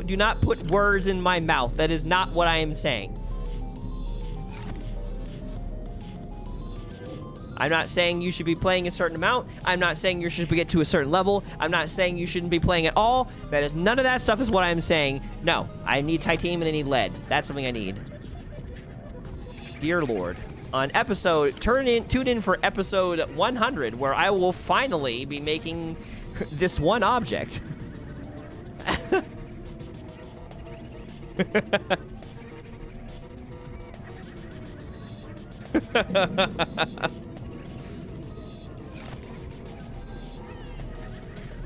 do not put words in my mouth. That is not what I am saying. I'm not saying you should be playing a certain amount. I'm not saying you should get to a certain level. I'm not saying you shouldn't be playing at all. That is none of that stuff is what I'm saying. No, I need titanium and I need lead. That's something I need. Dear Lord. On episode, tune in for episode 100, where I will finally be making this one object.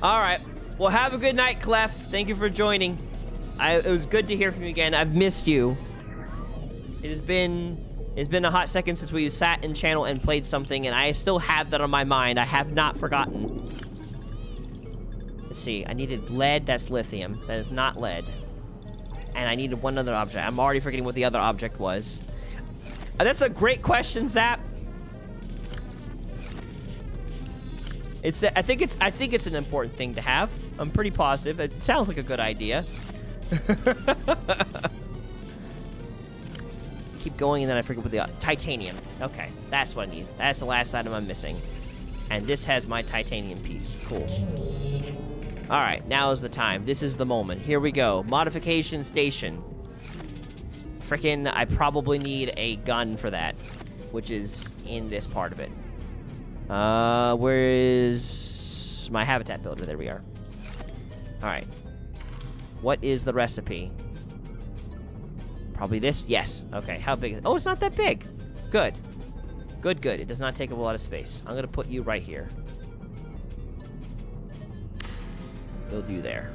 All right. Well, have a good night, Clef. Thank you for joining. It was good to hear from you again. I've missed you. It's been a hot second since we sat in channel and played something, and I still have that on my mind. I have not forgotten. Let's see. I needed lead. That's lithium. That is not lead. And I needed one other object. I'm already forgetting what the other object was. That's a great question, Zapp. I think it's an important thing to have. I'm pretty positive. It sounds like a good idea. Keep going, and then I forget what the titanium. Okay, that's what I need. That's the last item I'm missing. And this has my titanium piece. Cool. All right, now is the time. This is the moment. Here we go. Modification station. Frickin', I probably need a gun for that, which is in this part of it. Where is my habitat builder? There we are. All right. What is the recipe? Probably this? Yes. Okay, how big is it? Oh, it's not that big. Good. Good. It does not take up a lot of space. I'm gonna put you right here. Build you there.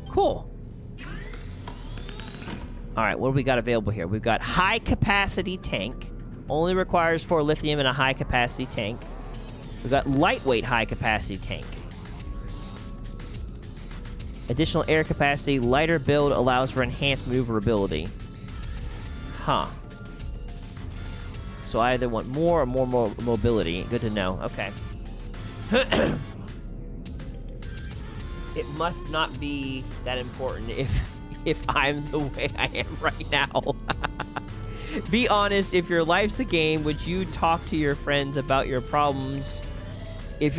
Cool. All right, what do we got available here? We've got high capacity tank. Only requires 4 lithium in a high capacity tank. We've got lightweight high capacity tank. Additional air capacity, lighter build allows for enhanced maneuverability. Huh. So I either want more or more mobility. Good to know. Okay. It must not be that important if I'm the way I am right now. Be honest, if your life's a game, would you talk to your friends about your problems if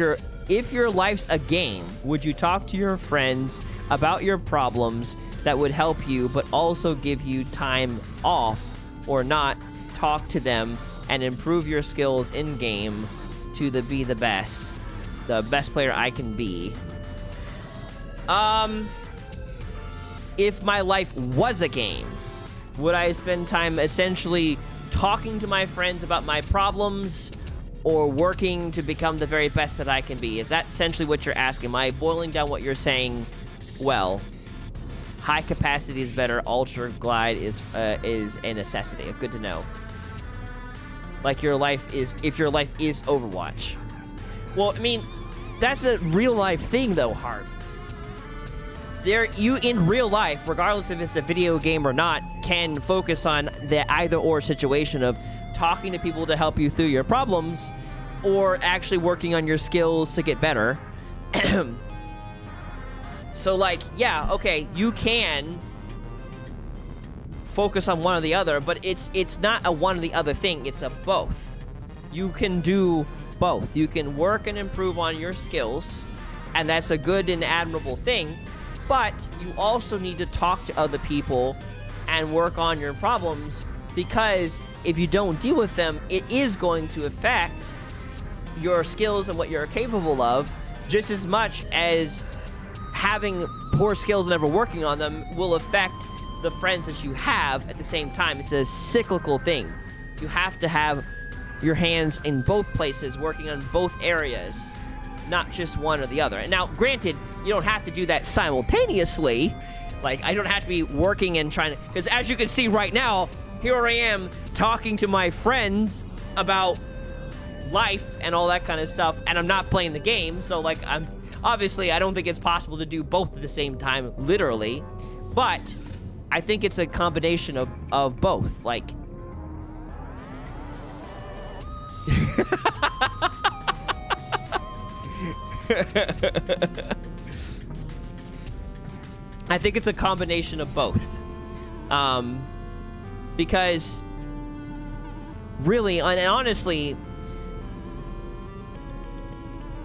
your life's a game, would you talk to your friends about your problems that would help you but also give you time off, or not talk to them and improve your skills in game to be the best player I can be? If my life was a game, would I spend time essentially talking to my friends about my problems or working to become the very best that I can be? Is that essentially what you're asking? Am I boiling down what you're saying? Well, high capacity is better. Ultra glide is a necessity. Good to know. Like if your life is Overwatch. Well, I mean, that's a real life thing though, Hart. You in real life, regardless if it's a video game or not, can focus on the either-or situation of talking to people to help you through your problems or actually working on your skills to get better. So, like, yeah, okay, you can focus on one or the other, but it's not a one or the other thing, it's a both. You can do both. You can work and improve on your skills, and that's a good and admirable thing. But you also need to talk to other people and work on your problems, because if you don't deal with them, it is going to affect your skills and what you're capable of, just as much as having poor skills and never working on them will affect the friends that you have at the same time. It's a cyclical thing. You have to have your hands in both places, working on both areas, not just one or the other. And now, granted, you don't have to do that simultaneously. Like, I don't have to be working and trying to... Because as you can see right now, here I am talking to my friends about life and all that kind of stuff, and I'm not playing the game, so, like, obviously, I don't think it's possible to do both at the same time, literally. But I think it's a combination of both. Like... I think it's a combination of both. Because really, and honestly,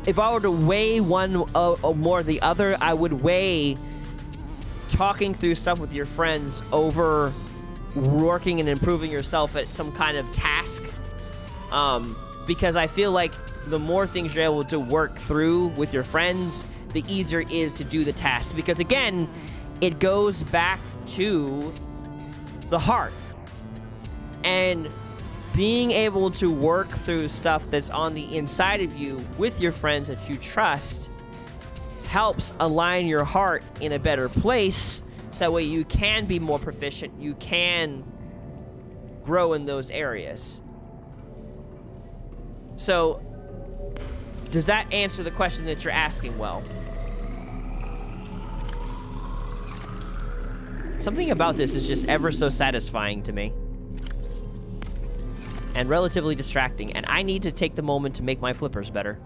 if I were to weigh one or more the other, I would weigh talking through stuff with your friends over working and improving yourself at some kind of task. Because I feel like the more things you're able to work through with your friends, the easier it is to do the task. Because again, it goes back to the heart. And being able to work through stuff that's on the inside of you with your friends that you trust helps align your heart in a better place, so that way you can be more proficient, you can grow in those areas. So, does that answer the question that you're asking well? Something about this is just ever so satisfying to me. And relatively distracting, and I need to take the moment to make my flippers better.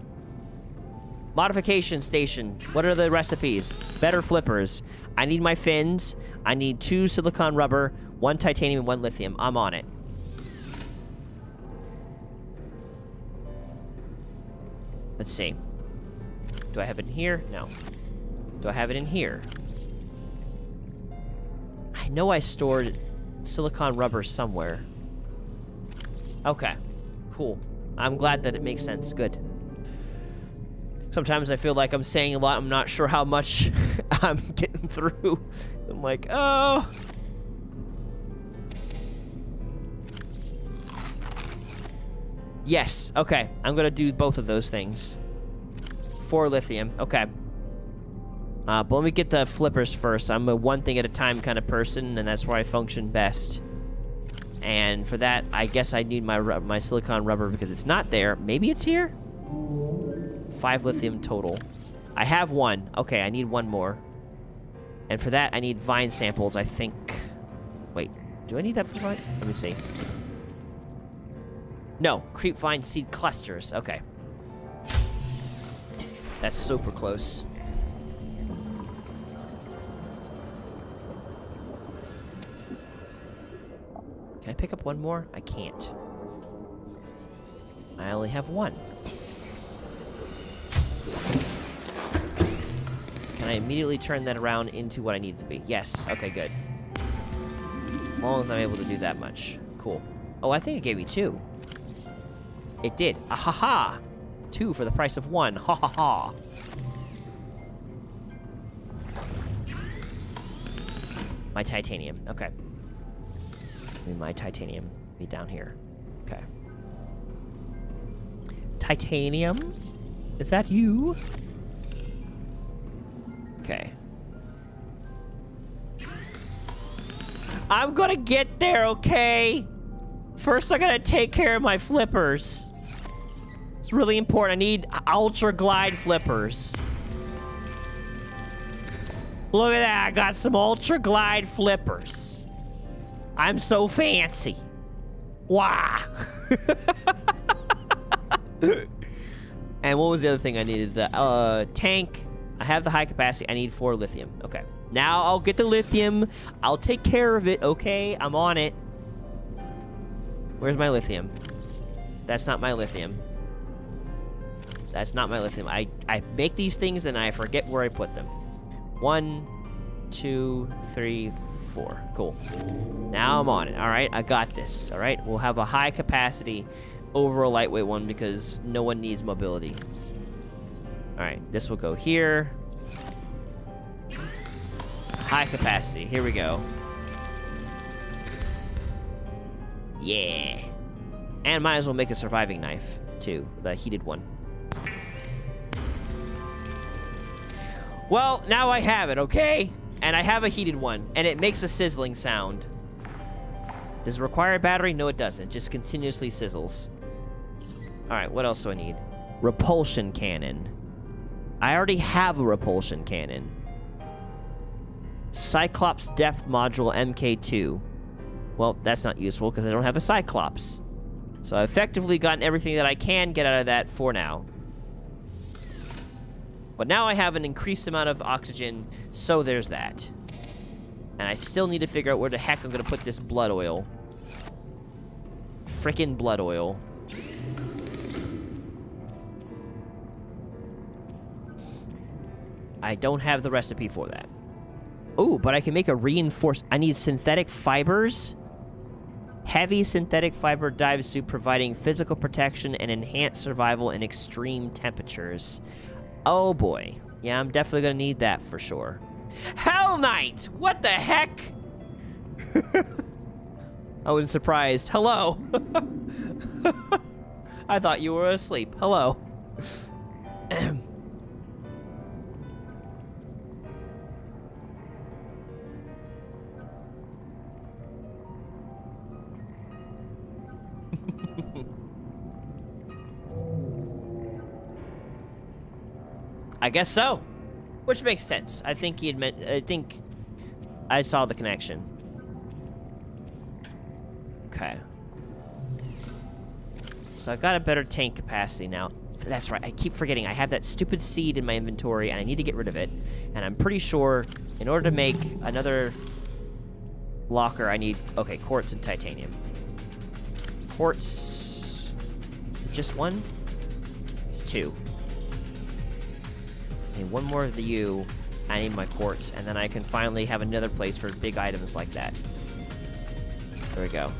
Modification station. What are the recipes? Better flippers. I need my fins. I need 2 silicon rubber, 1 titanium, and 1 lithium. I'm on it. Let's see. Do I have it in here? No. Do I have it in here? I know I stored silicon rubber somewhere. Okay. Cool. I'm glad that it makes sense. Good. Sometimes I feel like I'm saying a lot. I'm not sure how much I'm getting through. I'm like, oh. Yes. Okay. I'm going to do both of those things. 4 lithium. Okay. But let me get the flippers first. I'm a one thing at a time kind of person, and that's where I function best. And for that, I guess I need my silicon rubber because it's not there. Maybe it's here? 5 lithium total. I have 1. Okay, I need 1 more. And for that, I need vine samples, I think. Wait, do I need that for vine? Let me see. No, creep vine seed clusters. Okay. That's super close. Can I pick up 1 more? I can't. I only have 1. Can I immediately turn that around into what I need it to be? Yes. Okay, good. As long as I'm able to do that much. Cool. Oh, I think it gave me 2. It did. Ah ha ha! 2 for the price of 1. Ha ha ha! My titanium. Okay. My titanium be down here. Okay. Titanium? Is that you? Okay. I'm gonna get there, okay? First, I gotta take care of my flippers. It's really important. I need ultra glide flippers. Look at that. I got some ultra glide flippers. I'm so fancy. Wow. And what was the other thing I needed? The tank. I have the high capacity. I need 4 lithium. Okay. Now I'll get the lithium. I'll take care of it, okay? I'm on it. Where's my lithium? That's not my lithium. That's not my lithium. I make these things and I forget where I put them. 1, 2, 3, 4. Cool. Now I'm on it. All right, I got this. All right, we'll have a high capacity over a lightweight one because no one needs mobility. All right, this will go here. High capacity. Here we go. Yeah. And might as well make a surviving knife, too. The heated one. Well, now I have it, okay? And I have a heated one, and it makes a sizzling sound. Does it require a battery? No, it doesn't. It just continuously sizzles. Alright, what else do I need? Repulsion cannon. I already have a repulsion cannon. Cyclops depth module MK2. Well, that's not useful because I don't have a Cyclops. So I've effectively gotten everything that I can get out of that for now. But now I have an increased amount of oxygen, so there's that. And I still need to figure out where the heck I'm going to put this blood oil. Frickin' blood oil. I don't have the recipe for that. Oh, but I can make a reinforced... I need synthetic fibers. Heavy synthetic fiber dive suit providing physical protection and enhanced survival in extreme temperatures. Oh boy. Yeah, I'm definitely gonna need that for sure. Hell Knight! What the heck? I was surprised. Hello. I thought you were asleep. Hello. I guess so. Which makes sense. I think he admit. I think I saw the connection. Okay. So I've got a better tank capacity now. That's right. I keep forgetting. I have that stupid seed in my inventory, and I need to get rid of it. And I'm pretty sure in order to make another locker, I need... Okay, quartz and titanium. Quartz... Just one? It's 2. I need one more of the U. I need my quartz, and then I can finally have another place for big items like that. There we go.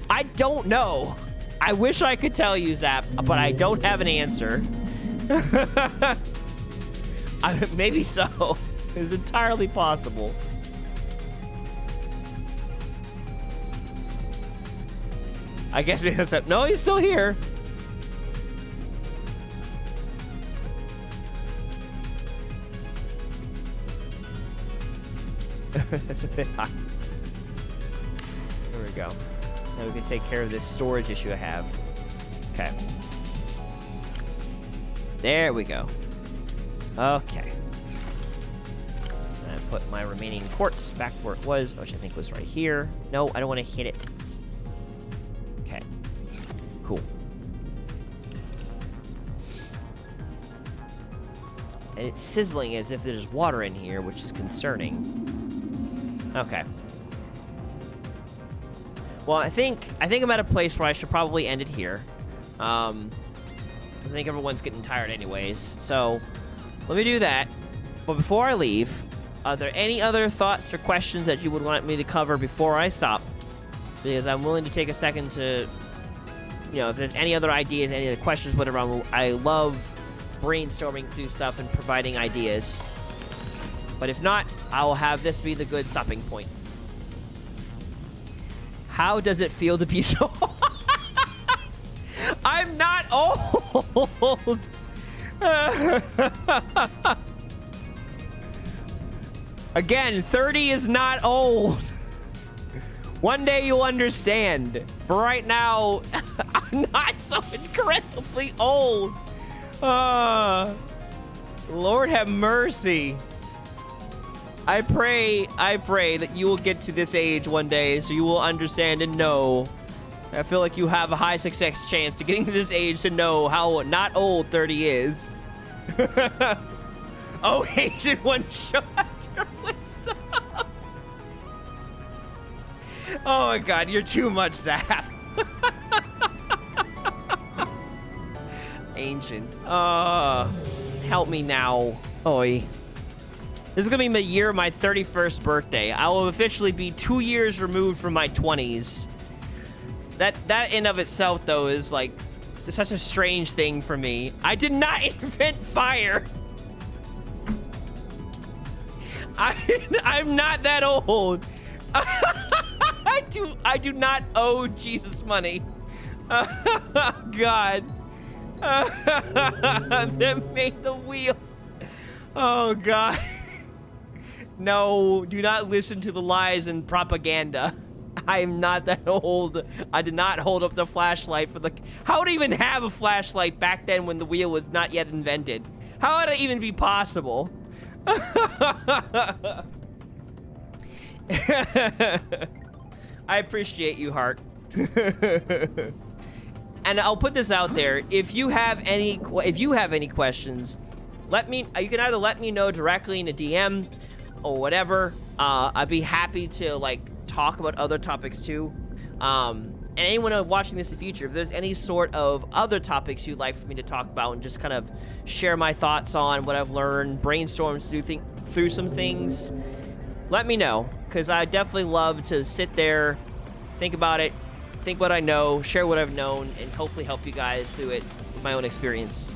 I don't know. I wish I could tell you, Zapp, but I don't have an answer. Maybe so. It's entirely possible. I guess maybe that's... No, he's still here. That's a bit high. There we go. Now we can take care of this storage issue I have. Okay. There we go. Okay. And put my remaining quartz back where it was, which I think was right here. No, I don't want to hit it. Okay. Cool. And it's sizzling as if there's water in here, which is concerning. Okay. Well, I think I'm at a place where I should probably end it here. I think everyone's getting tired anyways. So let me do that. But before I leave, are there any other thoughts or questions that you would want me to cover before I stop? Because I'm willing to take a second to, you know, if there's any other ideas, any other questions, whatever. I love brainstorming through stuff and providing ideas. But if not, I'll have this be the good stopping point. How does it feel to be so... I'm not old! Again, 30 is not old. One day you'll understand. For right now, I'm not so incredibly old. Lord have mercy. I pray that you will get to this age one day so you will understand and know. I feel like you have a high success chance to getting to this age to know how not old 30 is. Oh, Agent One, shut your wisdom. Oh my God, you're too much, Zapp. Ancient. Help me now. Oi. This is gonna be my year of my 31st birthday. I will officially be 2 years removed from my 20s. That in of itself, though, is like such a strange thing for me. I did not invent fire. I'm not that old. I do not owe Jesus money. God. That made the wheel. Oh, God. No, do not listen to the lies and propaganda. I am not that old. I did not hold up the flashlight for the... How would I even have a flashlight back then when the wheel was not yet invented? How would it even be possible? I appreciate you, Heart. And I'll put this out there. If you have any questions, you can either let me know directly in a DM or whatever. I'd be happy to like talk about other topics too. And anyone watching this in the future, if there's any sort of other topics you'd like for me to talk about and just kind of share my thoughts on what I've learned, brainstorm through some things, let me know, because I definitely love to sit there, think about it, think what I know, share what I've known, and hopefully help you guys through it with my own experience.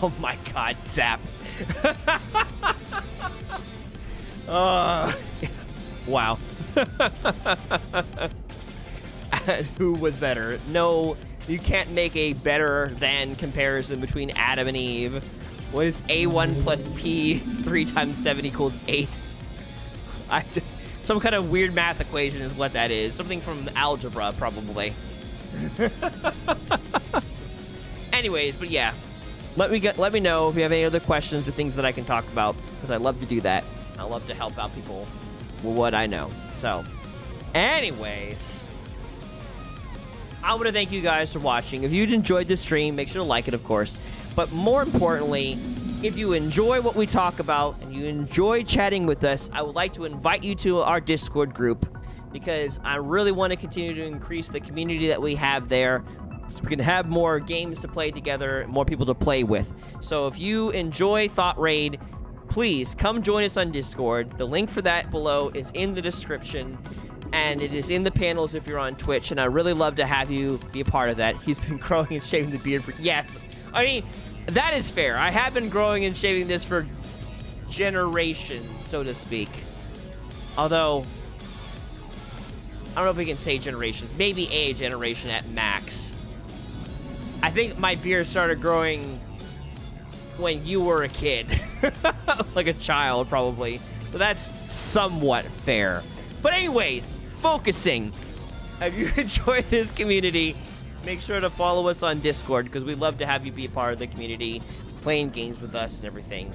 Oh my God, Zapp. Wow. Who was better? No, you can't make a better than comparison between Adam and Eve. What is A1 plus P 3 times 7 equals 8? Some kind of weird math equation is what that is. Something from algebra, probably. Anyways, but yeah. Let me know if you have any other questions or things that I can talk about, because I love to do that. I love to help out people with what I know. So, anyways, I want to thank you guys for watching. If you enjoyed this stream, make sure to like it, of course. But more importantly, if you enjoy what we talk about and you enjoy chatting with us, I would like to invite you to our Discord group, because I really want to continue to increase the community that we have there, so we can have more games to play together, more people to play with. So if you enjoy Thought Raid, please come join us on Discord. The link for that below is in the description, and it is in the panels if you're on Twitch, and I really love to have you be a part of that. He's been growing and shaving the beard for... Yes, I mean, that is fair. I have been growing and shaving this for generations, so to speak. Although, I don't know if we can say generations. Maybe a generation at max. I think my beard started growing when you were a kid. Like a child, probably. So that's somewhat fair. But anyways, focusing. If you enjoy this community, make sure to follow us on Discord, because we'd love to have you be a part of the community, playing games with us and everything.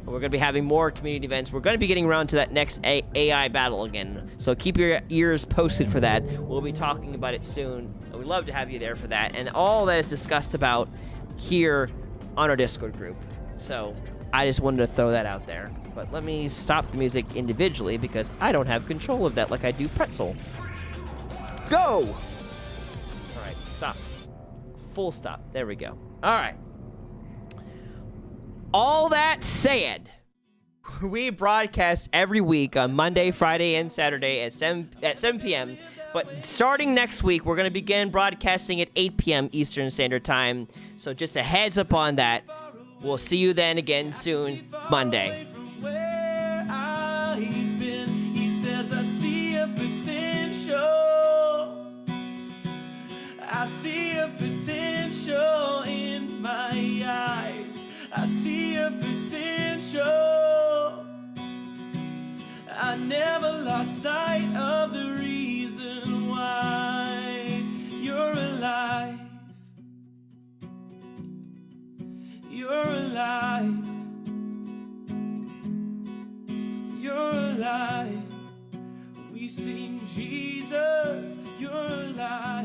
We're going to be having more community events. We're going to be getting around to that next AI battle again. So keep your ears posted for that. We'll be talking about it soon. And we'd love to have you there for that. And all that is discussed about here on our Discord group. So I just wanted to throw that out there. But let me stop the music individually, because I don't have control of that like I do Pretzel. Go! Alright, stop. Full stop. There we go. All right. All that said, we broadcast every week on Monday, Friday, and Saturday at 7 p.m. But starting next week, we're going to begin broadcasting at 8 p.m. Eastern Standard Time. So just a heads up on that. We'll see you then again soon, Monday. He says, I see a potential. I see a potential in my eyes. I see a potential. I never lost sight of the reason why you're alive. You're alive. You're alive. We sing Jesus, you're alive.